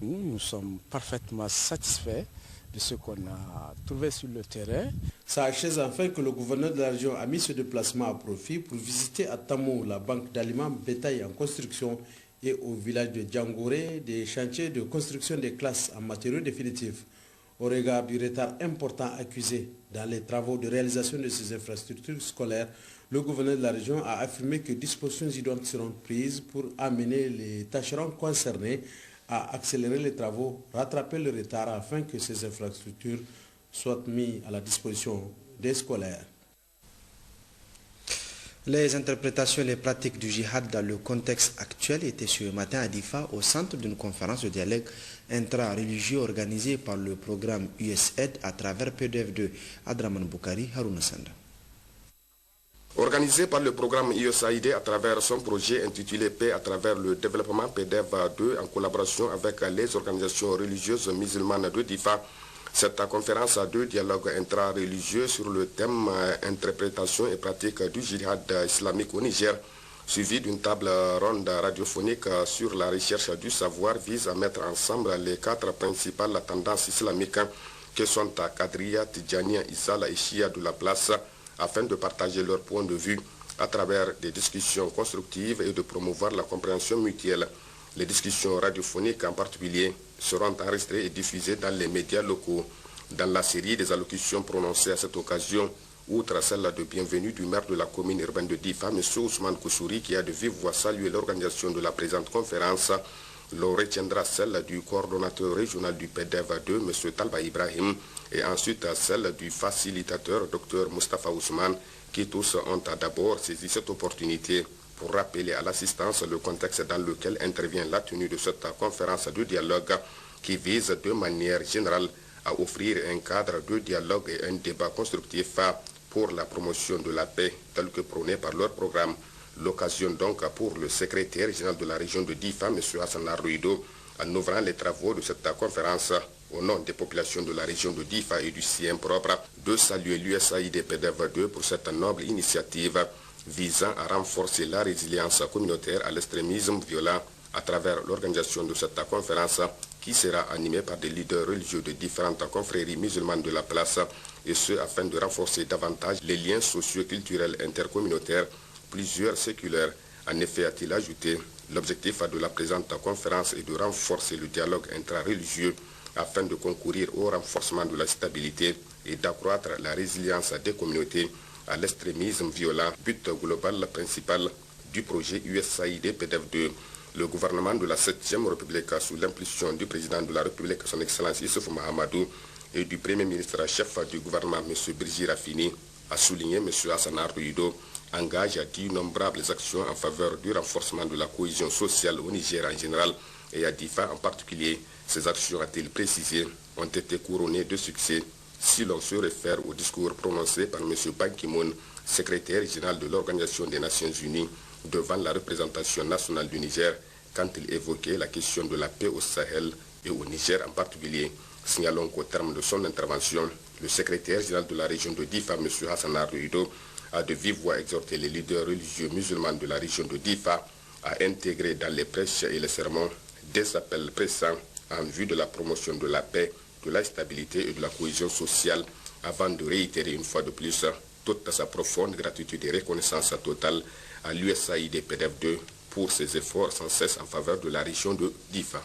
Nous sommes parfaitement satisfaits de ce qu'on a trouvé sur le terrain. Ça achève enfin que le gouverneur de la région a mis ce déplacement à profit pour visiter à Tamou la banque d'aliments bétail en construction et au village de Djangouré des chantiers de construction des classes en matériaux définitifs. Au regard du retard important accusé dans les travaux de réalisation de ces infrastructures scolaires, le gouverneur de la région a affirmé que dispositions idoines seront prises pour amener les tâcherons concernés à accélérer les travaux, rattraper le retard afin que ces infrastructures soient mises à la disposition des scolaires. Les interprétations et les pratiques du djihad dans le contexte actuel étaient ce matin à Difa au centre d'une conférence de dialogue intra-religieux organisée par le programme USAID à travers PDF2. Adraman Boukari, Harouna Sanda. Organisé par le programme USAID à travers son projet intitulé Paix à travers le développement PDEV2 en collaboration avec les organisations religieuses musulmanes de Difa, cette conférence a deux dialogues intra-religieux sur le thème interprétation et pratique du djihad islamique au Niger, suivi d'une table ronde radiophonique sur la recherche du savoir, vise à mettre ensemble les quatre principales tendances islamiques que sont Qadriya, Tidjaniya, Issala et Shia de la place, afin de partager leurs points de vue à travers des discussions constructives et de promouvoir la compréhension mutuelle. Les discussions radiophoniques en particulier seront enregistrées et diffusées dans les médias locaux. Dans la série des allocutions prononcées à cette occasion, outre celle de bienvenue du maire de la commune urbaine de Difa, M. Ousmane Koussouri, qui a de vive voix salué l'organisation de la présente conférence, l'on retiendra celle du coordonnateur régional du PDEV2, M. Talba Ibrahim, et ensuite celle du facilitateur, Dr Mustafa Ousmane, qui tous ont d'abord saisi cette opportunité pour rappeler à l'assistance le contexte dans lequel intervient la tenue de cette conférence de dialogue qui vise de manière générale à offrir un cadre de dialogue et un débat constructif pour la promotion de la paix tel que prôné par leur programme. L'occasion donc pour le secrétaire général de la région de Difa, M. Hassan Arruido, en ouvrant les travaux de cette conférence au nom des populations de la région de Difa et du sien propre, de saluer l'USAID PDEV2 pour cette noble initiative visant à renforcer la résilience communautaire à l'extrémisme violent à travers l'organisation de cette conférence qui sera animée par des leaders religieux de différentes confréries musulmanes de la place, et ce afin de renforcer davantage les liens socio-culturels intercommunautaires, plusieurs séculaires. En effet, a-t-il ajouté, l'objectif de la présente conférence est de renforcer le dialogue intra-religieux afin de concourir au renforcement de la stabilité et d'accroître la résilience des communautés à l'extrémisme violent, but global principal du projet USAID PDEV2. Le gouvernement de la 7e République, sous l'impulsion du président de la République, son Excellence Issoufou Mahamadou, et du Premier ministre chef du gouvernement, M. Birji Rafini, a souligné M. Hassan Arruido, engage d'innombrables actions en faveur du renforcement de la cohésion sociale au Niger en général et à Difa en particulier. Ces actions, a-t-il précisé, ont été couronnées de succès si l'on se réfère au discours prononcé par M. Ban Ki-moon, secrétaire général de l'Organisation des Nations Unies, devant la représentation nationale du Niger, quand il évoquait la question de la paix au Sahel et au Niger en particulier. Signalons qu'au terme de son intervention, le secrétaire général de la région de Difa, M. Hassan Arruido, a de vive voix exhorté les leaders religieux musulmans de la région de Difa à intégrer dans les prêches et les sermons des appels pressants en vue de la promotion de la paix, de la stabilité et de la cohésion sociale, avant de réitérer une fois de plus toute sa profonde gratitude et reconnaissance totale à l'USAID PDEV2 pour ses efforts sans cesse en faveur de la région de Difa.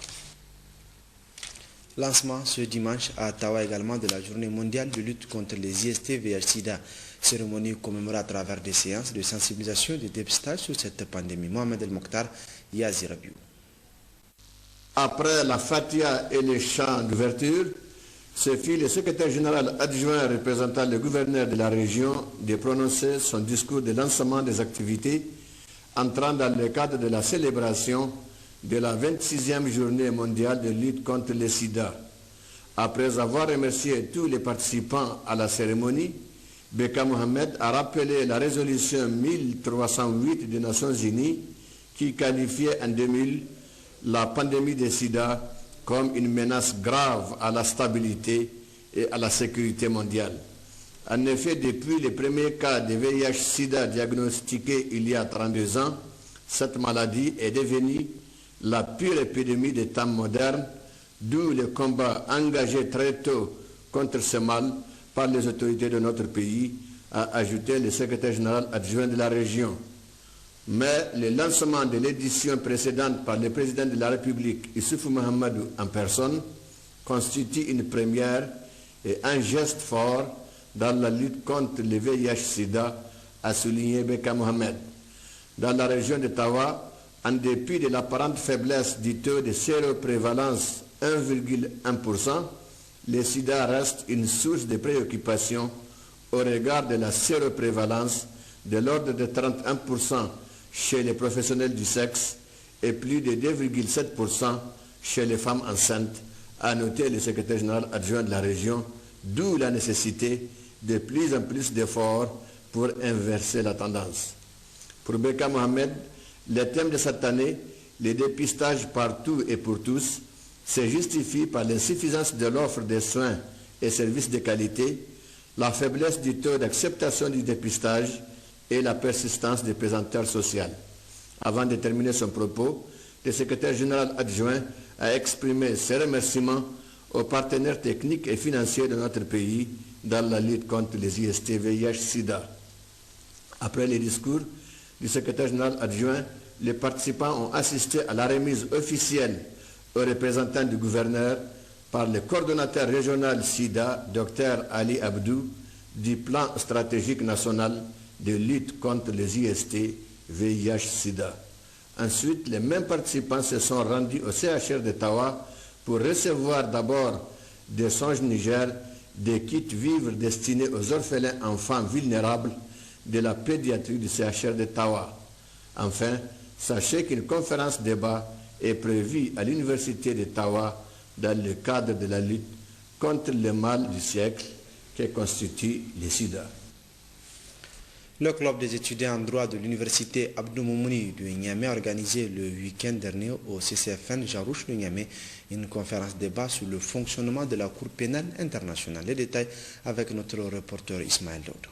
Lancement ce dimanche à Tawa également de la journée mondiale de lutte contre les IST VIH-Sida. Cérémonie commémorée à travers des séances de sensibilisation et de dépistage sur cette pandémie. Mohamed El Mokhtar, Yazir Abiou. Après la Fatiha et les chants d'ouverture, ce fut le secrétaire général adjoint représentant le gouverneur de la région de prononcer son discours de lancement des activités entrant dans le cadre de la célébration de la 26e journée mondiale de lutte contre le sida. Après avoir remercié tous les participants à la cérémonie, Beka Mohamed a rappelé la résolution 1308 des Nations Unies qui qualifiait en 2000 la pandémie de sida comme une menace grave à la stabilité et à la sécurité mondiale. En effet, depuis les premiers cas de VIH-Sida diagnostiqués il y a 32 ans, cette maladie est devenue la pire épidémie des temps modernes, d'où le combat engagé très tôt contre ce mal par les autorités de notre pays, a ajouté le secrétaire général adjoint de la région. Mais le lancement de l'édition précédente par le président de la République, Issoufou Mahamadou en personne, constitue une première et un geste fort dans la lutte contre le VIH-Sida, a souligné Beka Mohamed. Dans la région de Tawa, en dépit de l'apparente faiblesse du taux de séroprévalence 1,1%, le sida reste une source de préoccupation au regard de la séroprévalence de l'ordre de 31% chez les professionnels du sexe et plus de 2,7% chez les femmes enceintes, a noté le secrétaire général adjoint de la région, d'où la nécessité de plus en plus d'efforts pour pour inverser la tendance. Pour Beka Mohamed, le thème de cette année, le dépistage partout et pour tous, se justifie par l'insuffisance de l'offre de soins et services de qualité, la faiblesse du taux d'acceptation du dépistage et la persistance des pesanteurs sociales. Avant de terminer son propos, le secrétaire général adjoint a exprimé ses remerciements aux partenaires techniques et financiers de notre pays dans la lutte contre les IST, VIH-Sida. Après les discours du secrétaire général adjoint, les participants ont assisté à la remise officielle aux représentants du gouverneur par le coordonnateur régional SIDA, Dr Ali Abdou, du plan stratégique national de lutte contre les IST, VIH-Sida. Ensuite, les mêmes participants se sont rendus au CHR de Tawa pour recevoir d'abord des Songes Niger, des kits vivres destinés aux orphelins enfants vulnérables de la pédiatrie du CHR de Tawa. Enfin, sachez qu'une conférence débat est prévue à l'université de Tawa dans le cadre de la lutte contre le mal du siècle que constitue le sida. Le club des étudiants en droit de l'université Abdou Moumouni de Niamey a organisé le week-end dernier au CCFN Jarouche de Niamey une conférence débat sur le fonctionnement de la Cour pénale internationale. Les détails avec notre reporter Ismaël Dodo.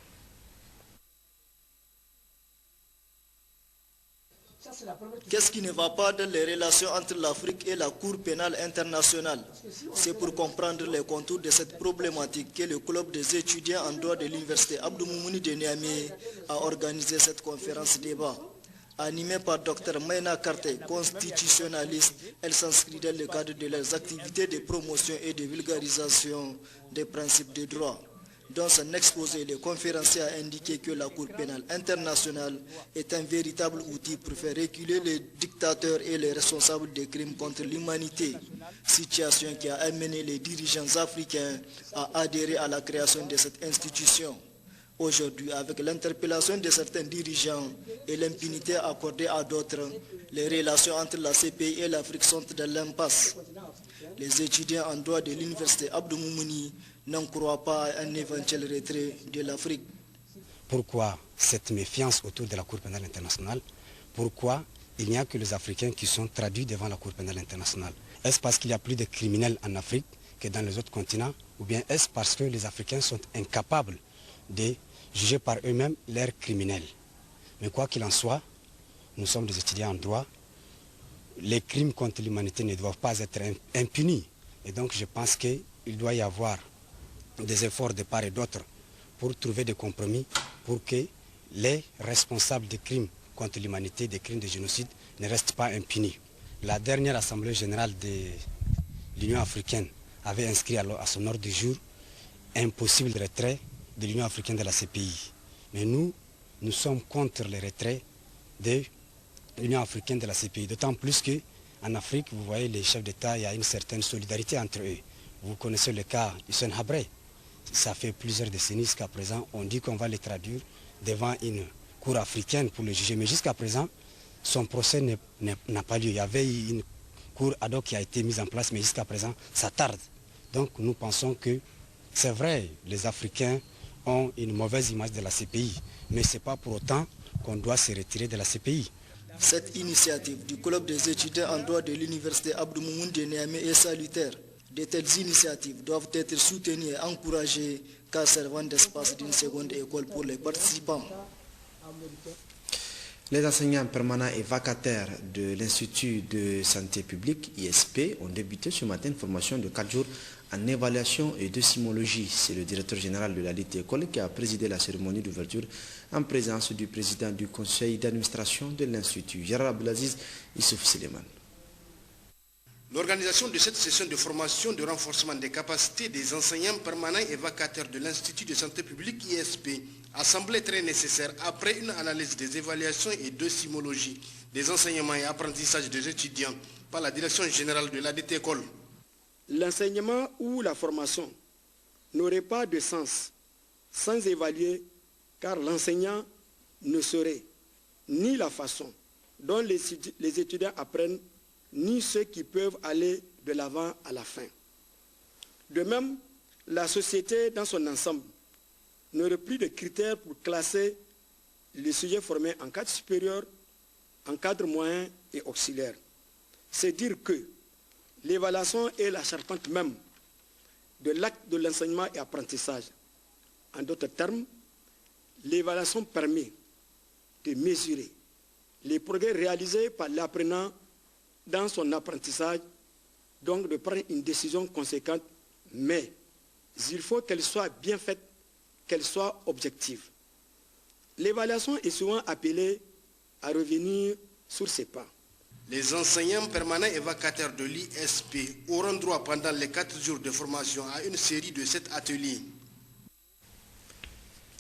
Qu'est-ce qui ne va pas dans les relations entre l'Afrique et la Cour pénale internationale? C'est pour comprendre les contours de cette problématique que le club des étudiants en droit de l'université Abdou Moumouni de Niamey a organisé cette conférence débat. Animée par Dr Maina Karte, constitutionnaliste, elle s'inscrit dans le cadre de leurs activités de promotion et de vulgarisation des principes de droit. Dans son exposé, le conférencier a indiqué que la Cour pénale internationale est un véritable outil pour faire reculer les dictateurs et les responsables des crimes contre l'humanité, situation qui a amené les dirigeants africains à adhérer à la création de cette institution. Aujourd'hui, avec l'interpellation de certains dirigeants et l'impunité accordée à d'autres, les relations entre la CPI et l'Afrique sont dans l'impasse. Les étudiants en droit de l'université Abdou Moumouni n'en croient pas à un éventuel retrait de l'Afrique. Pourquoi cette méfiance autour de la Cour pénale internationale? Pourquoi il n'y a que les Africains qui sont traduits devant la Cour pénale internationale? Est-ce parce qu'il y a plus de criminels en Afrique que dans les autres continents? Ou bien est-ce parce que les Africains sont incapables de juger par eux-mêmes leurs criminels? Mais quoi qu'il en soit, nous sommes des étudiants en droit. Les crimes contre l'humanité ne doivent pas être impunis. Et donc je pense qu'il doit y avoir des efforts de part et d'autre pour trouver des compromis pour que les responsables des crimes contre l'humanité, des crimes de génocide, ne restent pas impunis. La dernière Assemblée générale de l'Union africaine avait inscrit à son ordre du jour un possible retrait de l'Union africaine de la CPI. Mais nous sommes contre le retrait de l'Union africaine de la CPI, d'autant plus qu'en Afrique, vous voyez, les chefs d'État, il y a une certaine solidarité entre eux. Vous connaissez le cas Hissène Habré. Ça fait plusieurs décennies jusqu'à présent, on dit qu'on va le traduire devant une cour africaine pour le juger. Mais jusqu'à présent, son procès n'a pas lieu. Il y avait une cour ad hoc qui a été mise en place, mais jusqu'à présent, ça tarde. Donc nous pensons que c'est vrai, les Africains ont une mauvaise image de la CPI, mais ce n'est pas pour autant qu'on doit se retirer de la CPI. Cette initiative du club des étudiants en droit de l'université Abdou Moumouni de Niamey est salutaire. De telles initiatives doivent être soutenues et encouragées car servant d'espace d'une seconde école pour les participants. Les enseignants permanents et vacataires de l'Institut de santé publique, ISP, ont débuté ce matin une formation de 4 jours en évaluation et décimologie. C'est le directeur général de la Lite École qui a présidé la cérémonie d'ouverture en présence du président du conseil d'administration de l'Institut, Gérard Abdelaziz Issouf Suleiman. L'organisation de cette session de formation de renforcement des capacités des enseignants permanents et vacataires de l'Institut de santé publique ISP a semblé très nécessaire après une analyse des évaluations et décimologie des enseignements et apprentissages des étudiants par la direction générale de la Lite École. L'enseignement ou la formation n'aurait pas de sens sans évaluer, car l'enseignant ne saurait ni la façon dont les étudiants apprennent, ni ceux qui peuvent aller de l'avant à la fin. De même, la société dans son ensemble n'aurait plus de critères pour classer les sujets formés en cadre supérieur, en cadre moyen et auxiliaire. C'est dire que l'évaluation est la charpente même de l'acte de l'enseignement et apprentissage. En d'autres termes, l'évaluation permet de mesurer les progrès réalisés par l'apprenant dans son apprentissage, donc de prendre une décision conséquente, mais il faut qu'elle soit bien faite, qu'elle soit objective. L'évaluation est souvent appelée à revenir sur ses pas. Les enseignants permanents et vacataires de l'ISP auront droit pendant les 4 jours de formation à une série de 7 ateliers.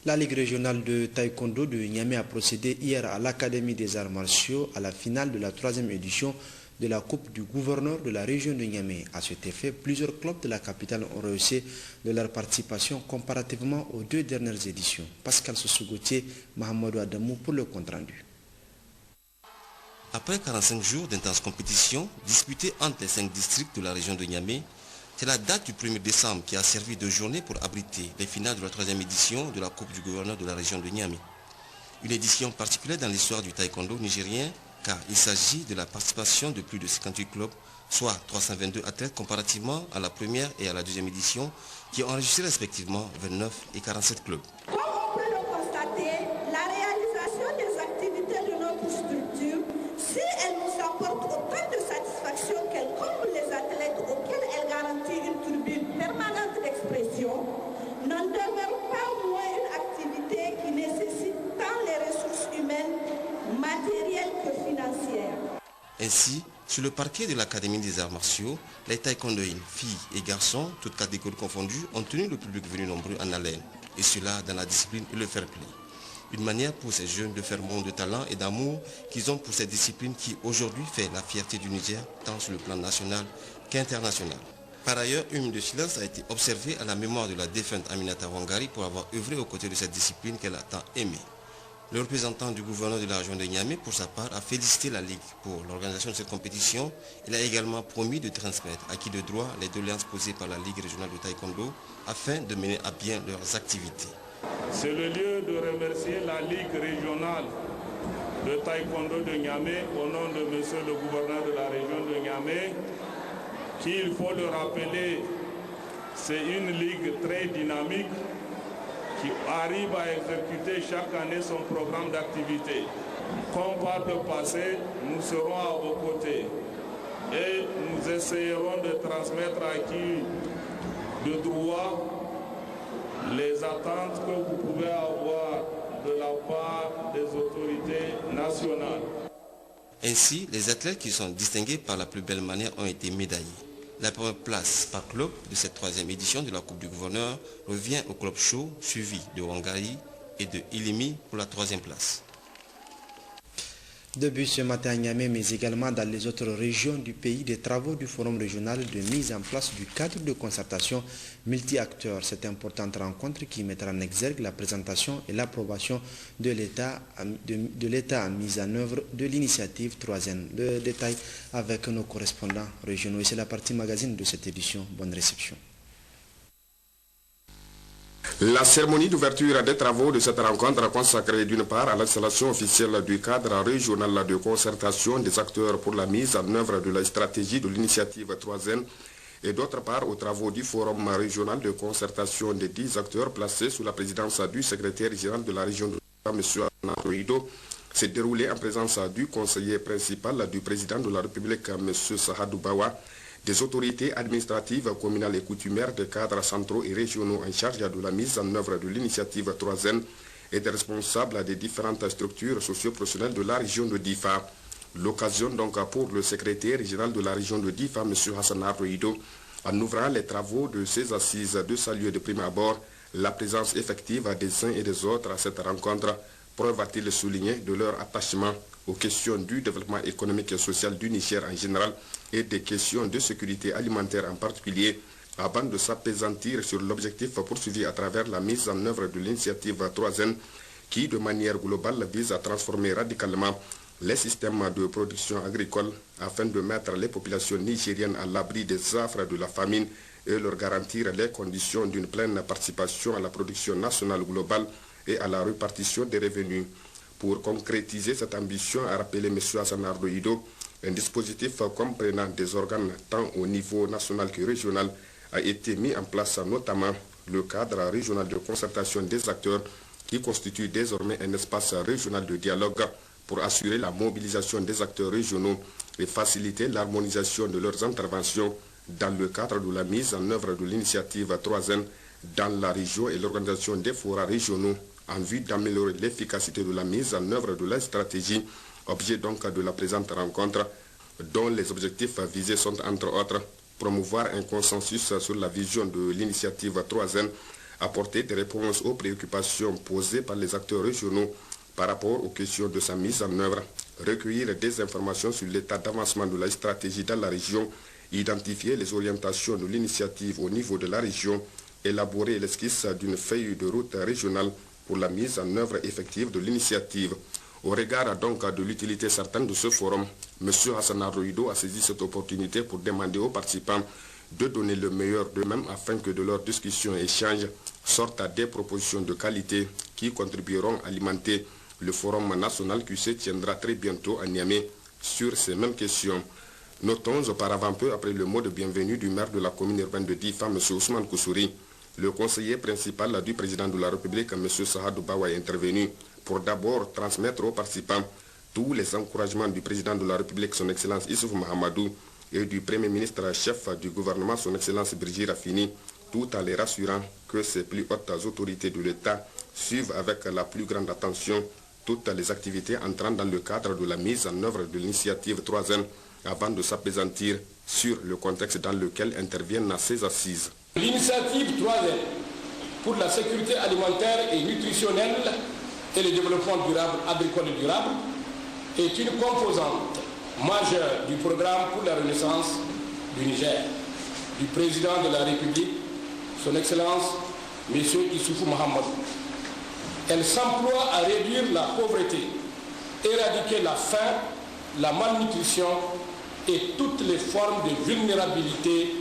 La Ligue régionale de taekwondo de Niamey a procédé hier à l'Académie des arts martiaux à la finale de la 3e édition de la Coupe du gouverneur de la région de Niamey. À cet effet, plusieurs clubs de la capitale ont rehaussé de leur participation comparativement aux 2 dernières éditions. Pascal Sossou-Gauthier, Mahamadou Adamou pour le compte-rendu. Après 45 jours d'intense compétition disputée entre les 5 districts de la région de Niamey, c'est la date du 1er décembre qui a servi de journée pour abriter les finales de la 3e édition de la Coupe du gouverneur de la région de Niamey. Une édition particulière dans l'histoire du taekwondo nigérien car il s'agit de la participation de plus de 58 clubs, soit 322 athlètes comparativement à la première et à la 2e édition qui ont enregistré respectivement 29 et 47 clubs. Comme on peut le constater, la réalisation des activités de notre structure, si elle nous apporte autant de satisfaction qu'elle comble les athlètes auxquels elle garantit une tribune permanente d'expression, n'en demeure pas moins une activité qui nécessite tant les ressources humaines, matérielles que financières. Ainsi, sur le parquet de l'Académie des arts martiaux, les taekwondoïnes, filles et garçons, toutes catégories confondues, ont tenu le public venu nombreux en haleine, et cela dans la discipline et le fair play. Une manière pour ces jeunes de faire montre de talent et d'amour qu'ils ont pour cette discipline qui aujourd'hui fait la fierté du Niger, tant sur le plan national qu'international. Par ailleurs, une minute de silence a été observée à la mémoire de la défunte Aminata Wangari pour avoir œuvré aux côtés de cette discipline qu'elle a tant aimée. Le représentant du gouverneur de la région de Niamey, pour sa part, a félicité la Ligue pour l'organisation de cette compétition. Il a également promis de transmettre à qui de droit les doléances posées par la Ligue régionale de taekwondo afin de mener à bien leurs activités. C'est le lieu de remercier la Ligue régionale de taekwondo de Niamey au nom de monsieur le gouverneur de la région de Niamey, qui, il faut le rappeler, c'est une ligue très dynamique qui arrive à exécuter chaque année son programme d'activité. Comme par le passé, nous serons à vos côtés et nous essayerons de transmettre à qui de droit les attentes que vous pouvez avoir de la part des autorités nationales. Ainsi, les athlètes qui sont distingués par la plus belle manière ont été médaillés. La première place par club de cette 3e édition de la Coupe du gouverneur revient au club Show, suivi de Wangari et de Ilimi pour la 3e place. Début ce matin à Niamey, mais également dans les autres régions du pays, des travaux du Forum régional de mise en place du cadre de concertation multi-acteurs. Cette importante rencontre qui mettra en exergue la présentation et l'approbation de l'État à mise en œuvre de l'initiative 3N. Le détail avec nos correspondants régionaux. Et c'est la partie magazine de cette édition. Bonne réception. La cérémonie d'ouverture des travaux de cette rencontre a consacré d'une part à l'installation officielle du cadre régional de concertation des acteurs pour la mise en œuvre de la stratégie de l'initiative 3N et d'autre part aux travaux du forum régional de concertation des 10 acteurs placés sous la présidence du secrétaire général de la région de M. Anatoïdo s'est déroulé en présence du conseiller principal du président de la République M. Sahadou Bawa, des autorités administratives, communales et coutumières, des cadres centraux et régionaux en charge de la mise en œuvre de l'initiative 3N et des responsables des différentes structures socio-professionnelles de la région de Difa. L'occasion donc pour le secrétaire général de la région de Difa, M. Hassan Arroïdo, en ouvrant les travaux de ces assises, de saluer de prime abord la présence effective des uns et des autres à cette rencontre, preuve a-t-il souligné de leur attachement aux questions du développement économique et social du Niger en général et des questions de sécurité alimentaire en particulier, avant de s'appesantir sur l'objectif poursuivi à travers la mise en œuvre de l'initiative 3N qui, de manière globale, vise à transformer radicalement les systèmes de production agricole afin de mettre les populations nigériennes à l'abri des affres de la famine et leur garantir les conditions d'une pleine participation à la production nationale globale et à la répartition des revenus. Pour concrétiser cette ambition, a rappelé M. Hassan Ardo Ido, un dispositif comprenant des organes tant au niveau national que régional a été mis en place, notamment le cadre régional de concertation des acteurs qui constitue désormais un espace régional de dialogue pour assurer la mobilisation des acteurs régionaux et faciliter l'harmonisation de leurs interventions dans le cadre de la mise en œuvre de l'initiative 3N dans la région et l'organisation des forats régionaux en vue d'améliorer l'efficacité de la mise en œuvre de la stratégie, objet donc de la présente rencontre, dont les objectifs visés sont entre autres promouvoir un consensus sur la vision de l'initiative 3N, apporter des réponses aux préoccupations posées par les acteurs régionaux par rapport aux questions de sa mise en œuvre, recueillir des informations sur l'état d'avancement de la stratégie dans la région, identifier les orientations de l'initiative au niveau de la région, élaborer l'esquisse d'une feuille de route régionale pour la mise en œuvre effective de l'initiative. Au regard donc de l'utilité certaine de ce forum, M. Hassan Ardo a saisi cette opportunité pour demander aux participants de donner le meilleur d'eux-mêmes afin que de leurs discussions et échanges sortent à des propositions de qualité qui contribueront à alimenter le forum national qui se tiendra très bientôt à Niamey sur ces mêmes questions. Notons auparavant, peu après le mot de bienvenue du maire de la commune urbaine de Difa, M. Ousmane Koussouri, le conseiller principal du président de la République, M. Sahadou Bawa, est intervenu pour d'abord transmettre aux participants tous les encouragements du président de la République, son Excellence Issoufou Mahamadou, et du Premier ministre chef du gouvernement, son Excellence Brigitte Raffini, tout en les rassurant que ces plus hautes autorités de l'État suivent avec la plus grande attention toutes les activités entrant dans le cadre de la mise en œuvre de l'initiative 3N avant de s'apaisantir sur le contexte dans lequel interviennent ces assises. L'initiative 3N pour la sécurité alimentaire et nutritionnelle et le développement durable, agricole et durable est une composante majeure du programme pour la renaissance du Niger, du président de la République, son Excellence, M. Issoufou Mahamadou. Elle s'emploie à réduire la pauvreté, éradiquer la faim, la malnutrition et toutes les formes de vulnérabilité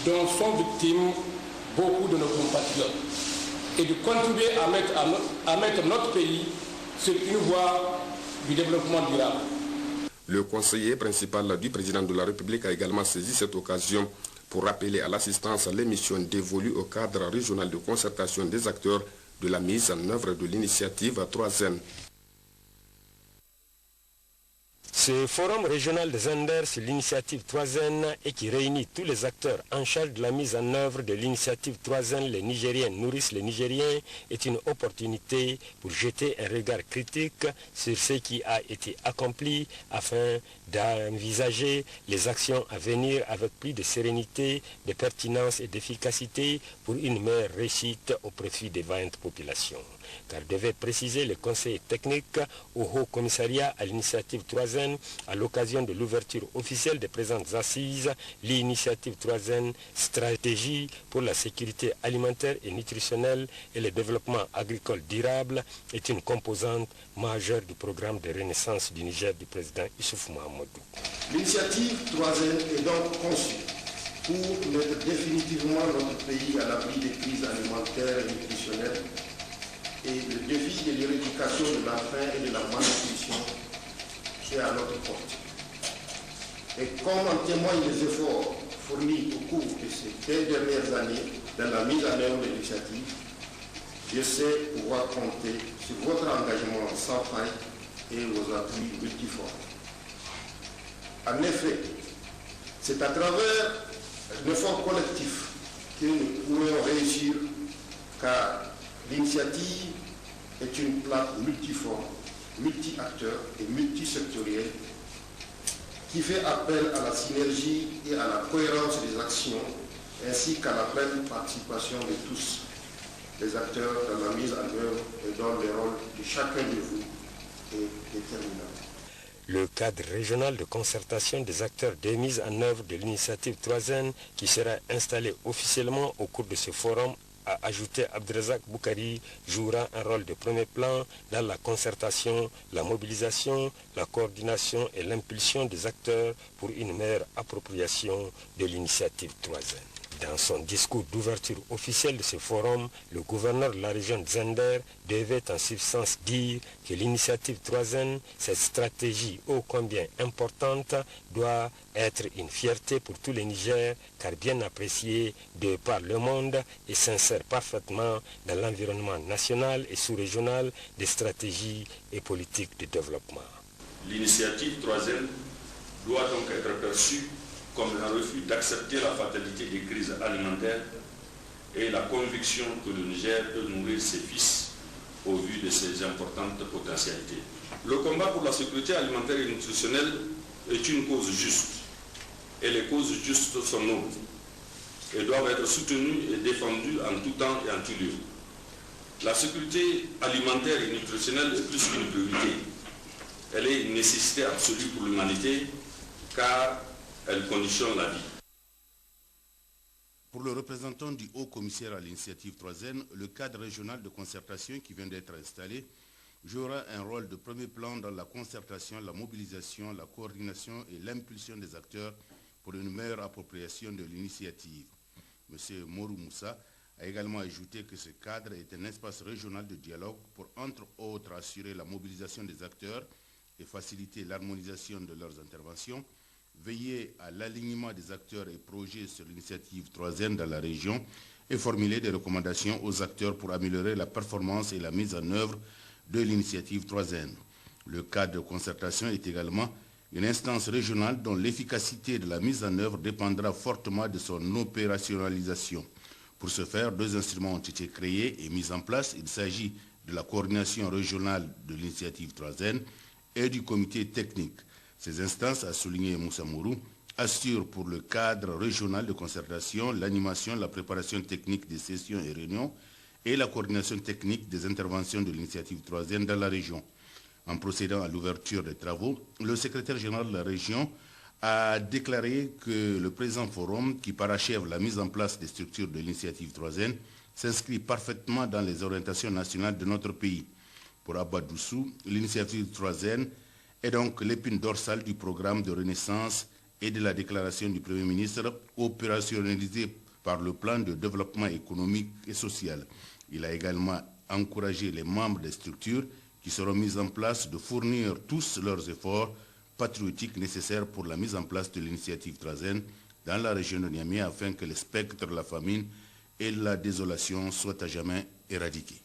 dont sont victimes beaucoup de nos compatriotes et de contribuer à mettre notre pays sur une voie du développement durable. Le conseiller principal du président de la République a également saisi cette occasion pour rappeler à l'assistance les missions dévolues au cadre régional de concertation des acteurs de la mise en œuvre de l'initiative 3N. Ce forum régional des Anders sur l'initiative 3N et qui réunit tous les acteurs en charge de la mise en œuvre de l'initiative 3N, les Nigériens nourrissent les Nigériens, est une opportunité pour jeter un regard critique sur ce qui a été accompli afin d'envisager les actions à venir avec plus de sérénité, de pertinence et d'efficacité pour une meilleure réussite au profit des vaillantes populations. Car devait préciser le conseil technique au Haut Commissariat à l'initiative 3N à l'occasion de l'ouverture officielle des présentes assises, l'initiative 3N, stratégie pour la sécurité alimentaire et nutritionnelle et le développement agricole durable, est une composante majeure du programme de renaissance du Niger du président Issoufou Mahamadou. L'initiative 3N est donc conçue pour mettre définitivement notre pays à l'abri des crises alimentaires et nutritionnelles et le défi de l'éradication de la faim et de la malnutrition est à notre porte. Et comme en témoignent les efforts fournis au cours de ces 2 dernières années dans la mise en œuvre de l'initiative, je sais pouvoir compter sur votre engagement sans faille et vos appuis multiformes. En effet, c'est à travers l'effort collectif que nous pourrons réussir, car l'initiative est une plaque multiforme, multi-acteurs et multisectorielle qui fait appel à la synergie et à la cohérence des actions ainsi qu'à la pleine participation de tous les acteurs dans la mise en œuvre et dont le rôle de chacun de vous est déterminant. Le cadre régional de concertation des acteurs de mise en œuvre de l'initiative 3N qui sera installé officiellement au cours de ce forum a ajouté Abdrazak Boukari, jouera un rôle de premier plan dans la concertation, la mobilisation, la coordination et l'impulsion des acteurs pour une meilleure appropriation de l'initiative 3N. Dans son discours d'ouverture officielle de ce forum, le gouverneur de la région de Zender devait en substance dire que l'initiative 3N, cette stratégie ô combien importante, doit être une fierté pour tous les Niger, car bien appréciée de par le monde et s'insère parfaitement dans l'environnement national et sous-régional des stratégies et politiques de développement. L'initiative 3N doit donc être perçue comme un refus d'accepter la fatalité des crises alimentaires et la conviction que le Niger peut nourrir ses fils au vu de ses importantes potentialités. Le combat pour la sécurité alimentaire et nutritionnelle est une cause juste, et les causes justes sont nobles et doivent être soutenues et défendues en tout temps et en tout lieu. La sécurité alimentaire et nutritionnelle est plus qu'une priorité. Elle est une nécessité absolue pour l'humanité, car elle conditionne la vie. Pour le représentant du Haut Commissaire à l'initiative 3N, le cadre régional de concertation qui vient d'être installé jouera un rôle de premier plan dans la concertation, la mobilisation, la coordination et l'impulsion des acteurs pour une meilleure appropriation de l'initiative. M. Morou Moussa a également ajouté que ce cadre est un espace régional de dialogue pour, entre autres, assurer la mobilisation des acteurs et faciliter l'harmonisation de leurs interventions, veiller à l'alignement des acteurs et projets sur l'initiative 3N dans la région et formuler des recommandations aux acteurs pour améliorer la performance et la mise en œuvre de l'initiative 3N. Le cadre de concertation est également une instance régionale dont l'efficacité de la mise en œuvre dépendra fortement de son opérationnalisation. Pour ce faire, 2 instruments ont été créés et mis en place. Il s'agit de la coordination régionale de l'initiative 3N et du comité technique. Ces instances, a souligné Moussa Mourou, assurent pour le cadre régional de concertation l'animation, la préparation technique des sessions et réunions et la coordination technique des interventions de l'initiative 3N dans la région. En procédant à l'ouverture des travaux, le secrétaire général de la région a déclaré que le présent forum, qui parachève la mise en place des structures de l'initiative 3N, s'inscrit parfaitement dans les orientations nationales de notre pays. Pour Abba Doussou, l'initiative 3N est donc l'épine dorsale du programme de renaissance et de la déclaration du Premier ministre opérationnalisée par le plan de développement économique et social. Il a également encouragé les membres des structures qui seront mises en place de fournir tous leurs efforts patriotiques nécessaires pour la mise en place de l'initiative 3N dans la région de Niamey afin que le spectre de la famine et de la désolation soient à jamais éradiqués.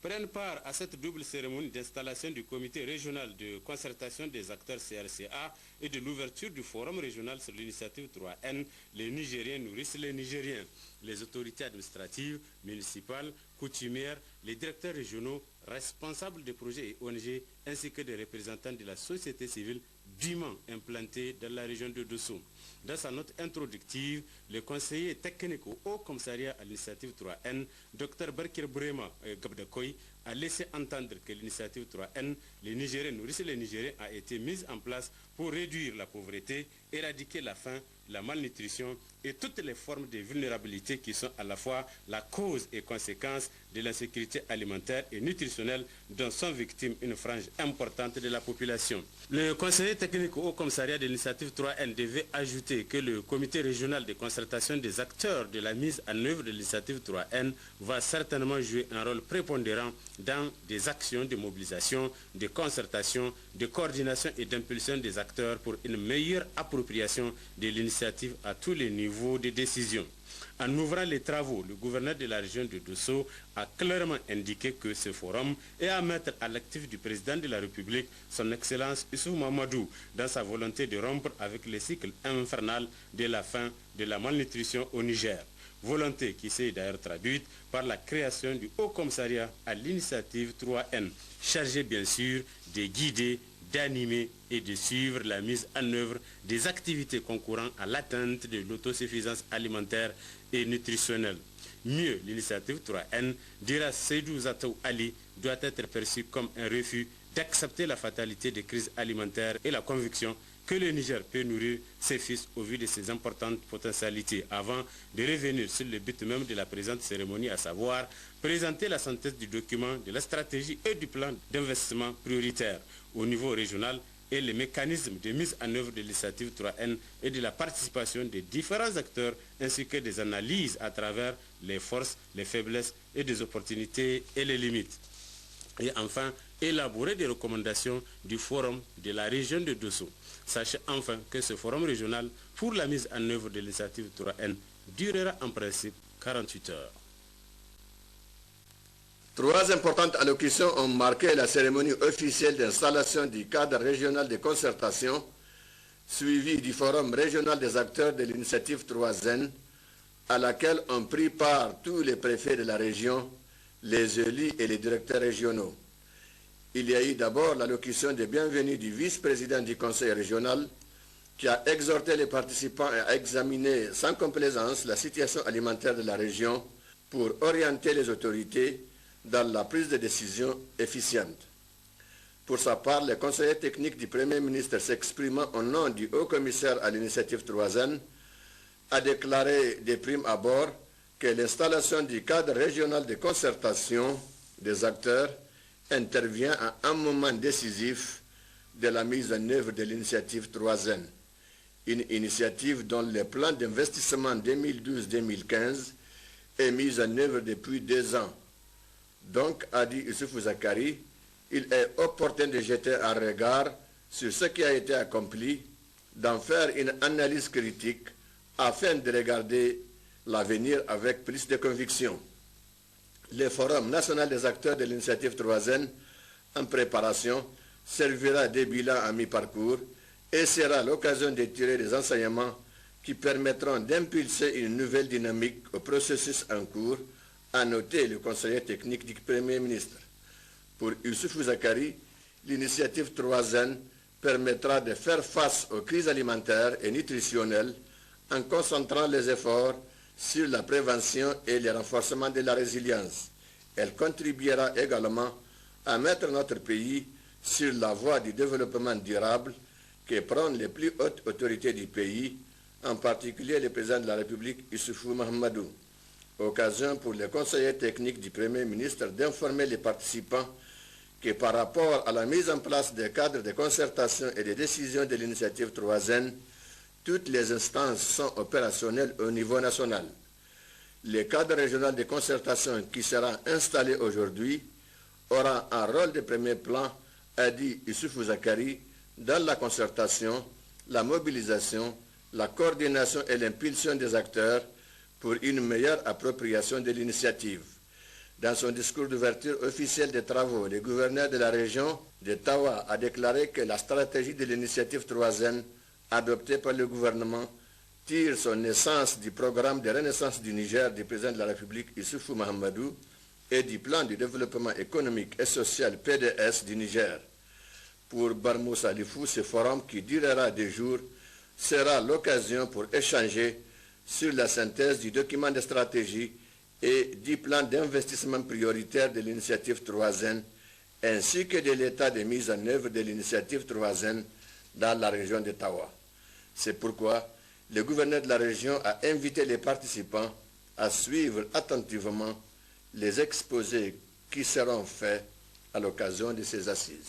Prennent part à cette double cérémonie d'installation du comité régional de concertation des acteurs CRCA et de l'ouverture du forum régional sur l'initiative 3N, les Nigériens nourrissent les Nigériens. Les autorités administratives, municipales, coutumières, les directeurs régionaux, responsables des projets et ONG, ainsi que des représentants de la société civile dûment implantés dans la région de Dosso. Dans sa note introductive, le conseiller technique au Haut Commissariat à l'initiative 3N, Dr Barkir Brema Gabdakoy, a laissé entendre que l'initiative 3N, les Nigériens nourrissent les Nigériens, a été mise en place pour réduire la pauvreté, éradiquer la faim, la malnutrition et toutes les formes de vulnérabilité qui sont à la fois la cause et conséquence de l'insécurité alimentaire et nutritionnelle dont sont victimes une frange importante de la population. Le conseiller technique au commissariat de l'initiative 3N devait ajouter que le comité régional de concertation des acteurs de la mise en œuvre de l'initiative 3N va certainement jouer un rôle prépondérant dans des actions de mobilisation, de concertation, de coordination et d'impulsion des acteurs pour une meilleure appropriation de l'initiative à tous les niveaux de décision. En ouvrant les travaux, le gouverneur de la région de Dosso a clairement indiqué que ce forum est à mettre à l'actif du président de la République, son Excellence Issou Mamadou, dans sa volonté de rompre avec le cycle infernal de la faim, de la malnutrition au Niger. Volonté qui s'est d'ailleurs traduite par la création du Haut Commissariat à l'initiative 3N, chargé bien sûr de guider, d'animer et de suivre la mise en œuvre des activités concourant à l'atteinte de l'autosuffisance alimentaire et nutritionnelle. Mieux, l'initiative 3N, dira Seydou Zatou Ali, doit être perçue comme un refus d'accepter la fatalité des crises alimentaires et la conviction que le Niger peut nourrir ses fils au vu de ses importantes potentialités, avant de revenir sur le but même de la présente cérémonie, à savoir présenter la synthèse du document, de la stratégie et du plan d'investissement prioritaire au niveau régional et les mécanismes de mise en œuvre de l'initiative 3N et de la participation des différents acteurs, ainsi que des analyses à travers les forces, les faiblesses et des opportunités et les limites. Et enfin, élaborer des recommandations du forum de la région de Dosso. Sachez enfin que ce forum régional pour la mise en œuvre de l'initiative 3N durera en principe 48 heures. Trois importantes allocutions ont marqué la cérémonie officielle d'installation du cadre régional de concertation, suivie du forum régional des acteurs de l'initiative 3N, à laquelle ont pris part tous les préfets de la région, les élus et les directeurs régionaux. Il y a eu d'abord l'allocution de bienvenue du vice-président du conseil régional, qui a exhorté les participants à examiner sans complaisance la situation alimentaire de la région pour orienter les autorités dans la prise de décision efficiente. Pour sa part, le conseiller technique du Premier ministre, s'exprimant au nom du haut-commissaire à l'initiative 3N, a déclaré de prime abord que l'installation du cadre régional de concertation des acteurs intervient à un moment décisif de la mise en œuvre de l'initiative 3N, une initiative dont le plan d'investissement 2012-2015 est mis en œuvre depuis 2 ans. Donc, a dit Issoufou Zakari, il est opportun de jeter un regard sur ce qui a été accompli, d'en faire une analyse critique afin de regarder l'avenir avec plus de conviction. Le Forum national des acteurs de l'initiative 3N, en préparation, servira de bilan à mi-parcours et sera l'occasion de tirer des enseignements qui permettront d'impulser une nouvelle dynamique au processus en cours, a noté le conseiller technique du Premier ministre. Pour Issoufou Zakari, l'initiative 3N permettra de faire face aux crises alimentaires et nutritionnelles en concentrant les efforts sur la prévention et le renforcement de la résilience. Elle contribuera également à mettre notre pays sur la voie du développement durable que prennent les plus hautes autorités du pays, en particulier le président de la République Issoufou Mahamadou. Occasion pour les conseillers techniques du Premier ministre d'informer les participants que par rapport à la mise en place des cadres de concertation et de décision de l'initiative 3N, toutes les instances sont opérationnelles au niveau national. Le cadre régional de concertation qui sera installé aujourd'hui aura un rôle de premier plan, a dit Issoufou Zakari, dans la concertation, la mobilisation, la coordination et l'impulsion des acteurs pour une meilleure appropriation de l'initiative. Dans son discours d'ouverture officiel des travaux, le gouverneur de la région de Tawa a déclaré que la stratégie de l'initiative 3N adoptée par le gouvernement tire son essence du programme de renaissance du Niger du président de la République Issoufou Mahamadou et du plan de développement économique et social PDS du Niger. Pour Barmou Salifou, ce forum qui durera 2 jours sera l'occasion pour échanger sur la synthèse du document de stratégie et du plan d'investissement prioritaire de l'initiative 3N, ainsi que de l'état de mise en œuvre de l'initiative 3N dans la région de Tawa. C'est pourquoi le gouverneur de la région a invité les participants à suivre attentivement les exposés qui seront faits à l'occasion de ces assises.